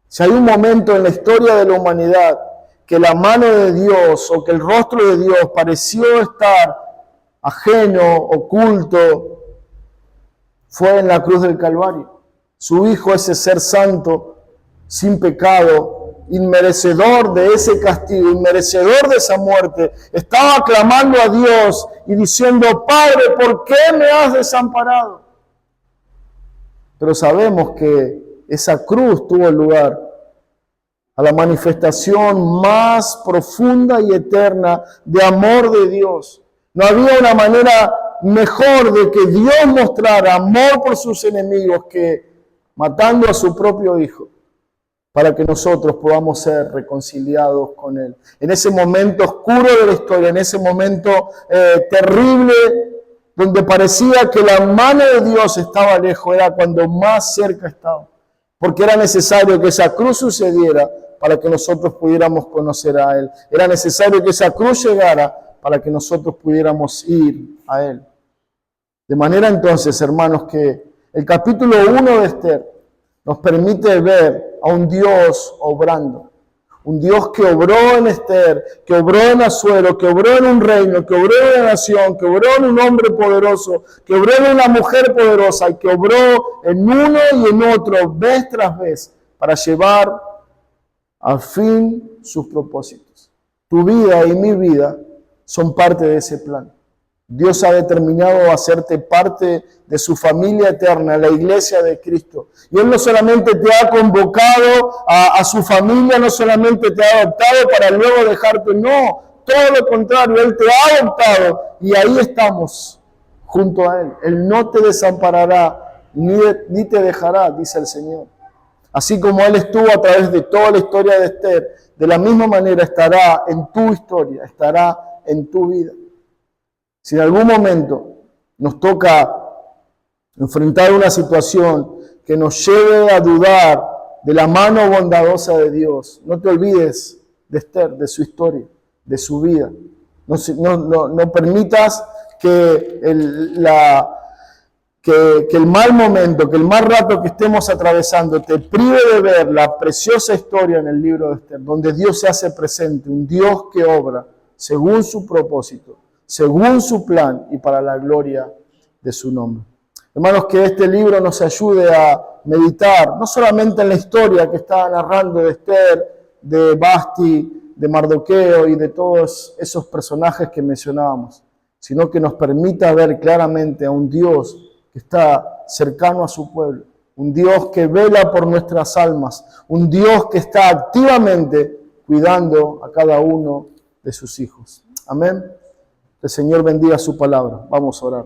Si hay un momento en la historia de la humanidad que la mano de Dios o que el rostro de Dios pareció estar ajeno, oculto, fue en la cruz del Calvario. Su Hijo, ese ser santo, sin pecado, inmerecedor de ese castigo, inmerecedor de esa muerte, estaba clamando a Dios y diciendo: Padre, ¿por qué me has desamparado? Pero sabemos que esa cruz tuvo lugar a la manifestación más profunda y eterna de amor de Dios. No había una manera mejor de que Dios mostrara amor por sus enemigos que matando a su propio Hijo, para que nosotros podamos ser reconciliados con Él. En ese momento oscuro de la historia, en ese momento terrible, donde parecía que la mano de Dios estaba lejos, era cuando más cerca estaba. Porque era necesario que esa cruz sucediera para que nosotros pudiéramos conocer a Él. Era necesario que esa cruz llegara para que nosotros pudiéramos ir a Él. De manera entonces, hermanos, que el capítulo 1 de Esther nos permite ver a un Dios obrando. Un Dios que obró en Esther, que obró en Asuero, que obró en un reino, que obró en una nación, que obró en un hombre poderoso, que obró en una mujer poderosa y que obró en uno y en otro, vez tras vez, para llevar a fin sus propósitos. Tu vida y mi vida son parte de ese plan. Dios ha determinado hacerte parte de su familia eterna, la iglesia de Cristo. Y Él no solamente te ha convocado a su familia, no solamente te ha adoptado para luego dejarte, no, todo lo contrario, Él te ha adoptado y ahí estamos junto a Él. Él no te desamparará ni te dejará, dice el Señor. Así como Él estuvo a través de toda la historia de Esther, de la misma manera estará en tu historia, estará en tu vida. Si en algún momento nos toca enfrentar una situación que nos lleve a dudar de la mano bondadosa de Dios, no te olvides de Esther, de su historia, de su vida. No permitas que el mal momento, que el mal rato que estemos atravesando te prive de ver la preciosa historia en el libro de Esther, donde Dios se hace presente, un Dios que obra según su propósito, según su plan y para la gloria de su nombre. Hermanos, que este libro nos ayude a meditar, no solamente en la historia que estaba narrando de Esther, de Vasti, de Mardoqueo y de todos esos personajes que mencionábamos, sino que nos permita ver claramente a un Dios que está cercano a su pueblo, un Dios que vela por nuestras almas, un Dios que está activamente cuidando a cada uno de sus hijos. Amén. El Señor bendiga su palabra. Vamos a orar.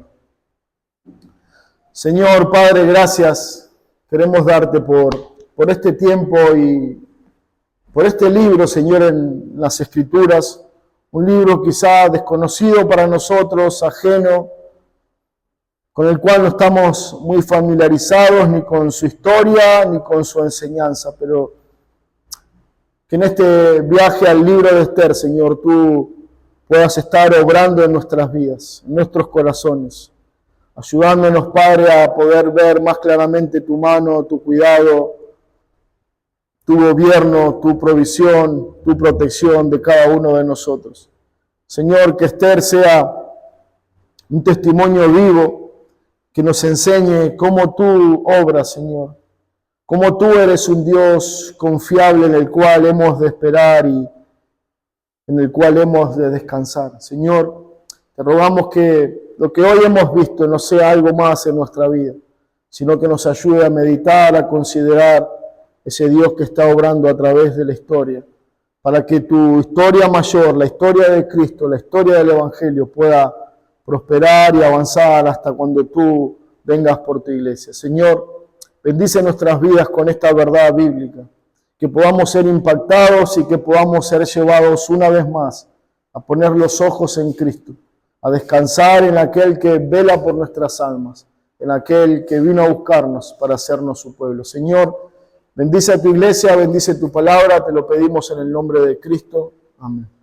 Señor, Padre, gracias. Queremos darte por este tiempo y por este libro, Señor, en las Escrituras. Un libro quizá desconocido para nosotros, ajeno, con el cual no estamos muy familiarizados ni con su historia ni con su enseñanza, pero que en este viaje al libro de Esther, Señor, tú puedas estar obrando en nuestras vidas, en nuestros corazones, ayudándonos, Padre, a poder ver más claramente tu mano, tu cuidado, tu gobierno, tu provisión, tu protección de cada uno de nosotros. Señor, que Esther sea un testimonio vivo que nos enseñe cómo tú obras, Señor, cómo tú eres un Dios confiable en el cual hemos de esperar y en el cual hemos de descansar. Señor, te rogamos que lo que hoy hemos visto no sea algo más en nuestra vida, sino que nos ayude a meditar, a considerar ese Dios que está obrando a través de la historia, para que tu historia mayor, la historia de Cristo, la historia del Evangelio pueda prosperar y avanzar hasta cuando tú vengas por tu iglesia. Señor, bendice nuestras vidas con esta verdad bíblica, que podamos ser impactados y que podamos ser llevados una vez más a poner los ojos en Cristo, a descansar en aquel que vela por nuestras almas, en aquel que vino a buscarnos para hacernos su pueblo. Señor, bendice a tu iglesia, bendice tu palabra, te lo pedimos en el nombre de Cristo. Amén.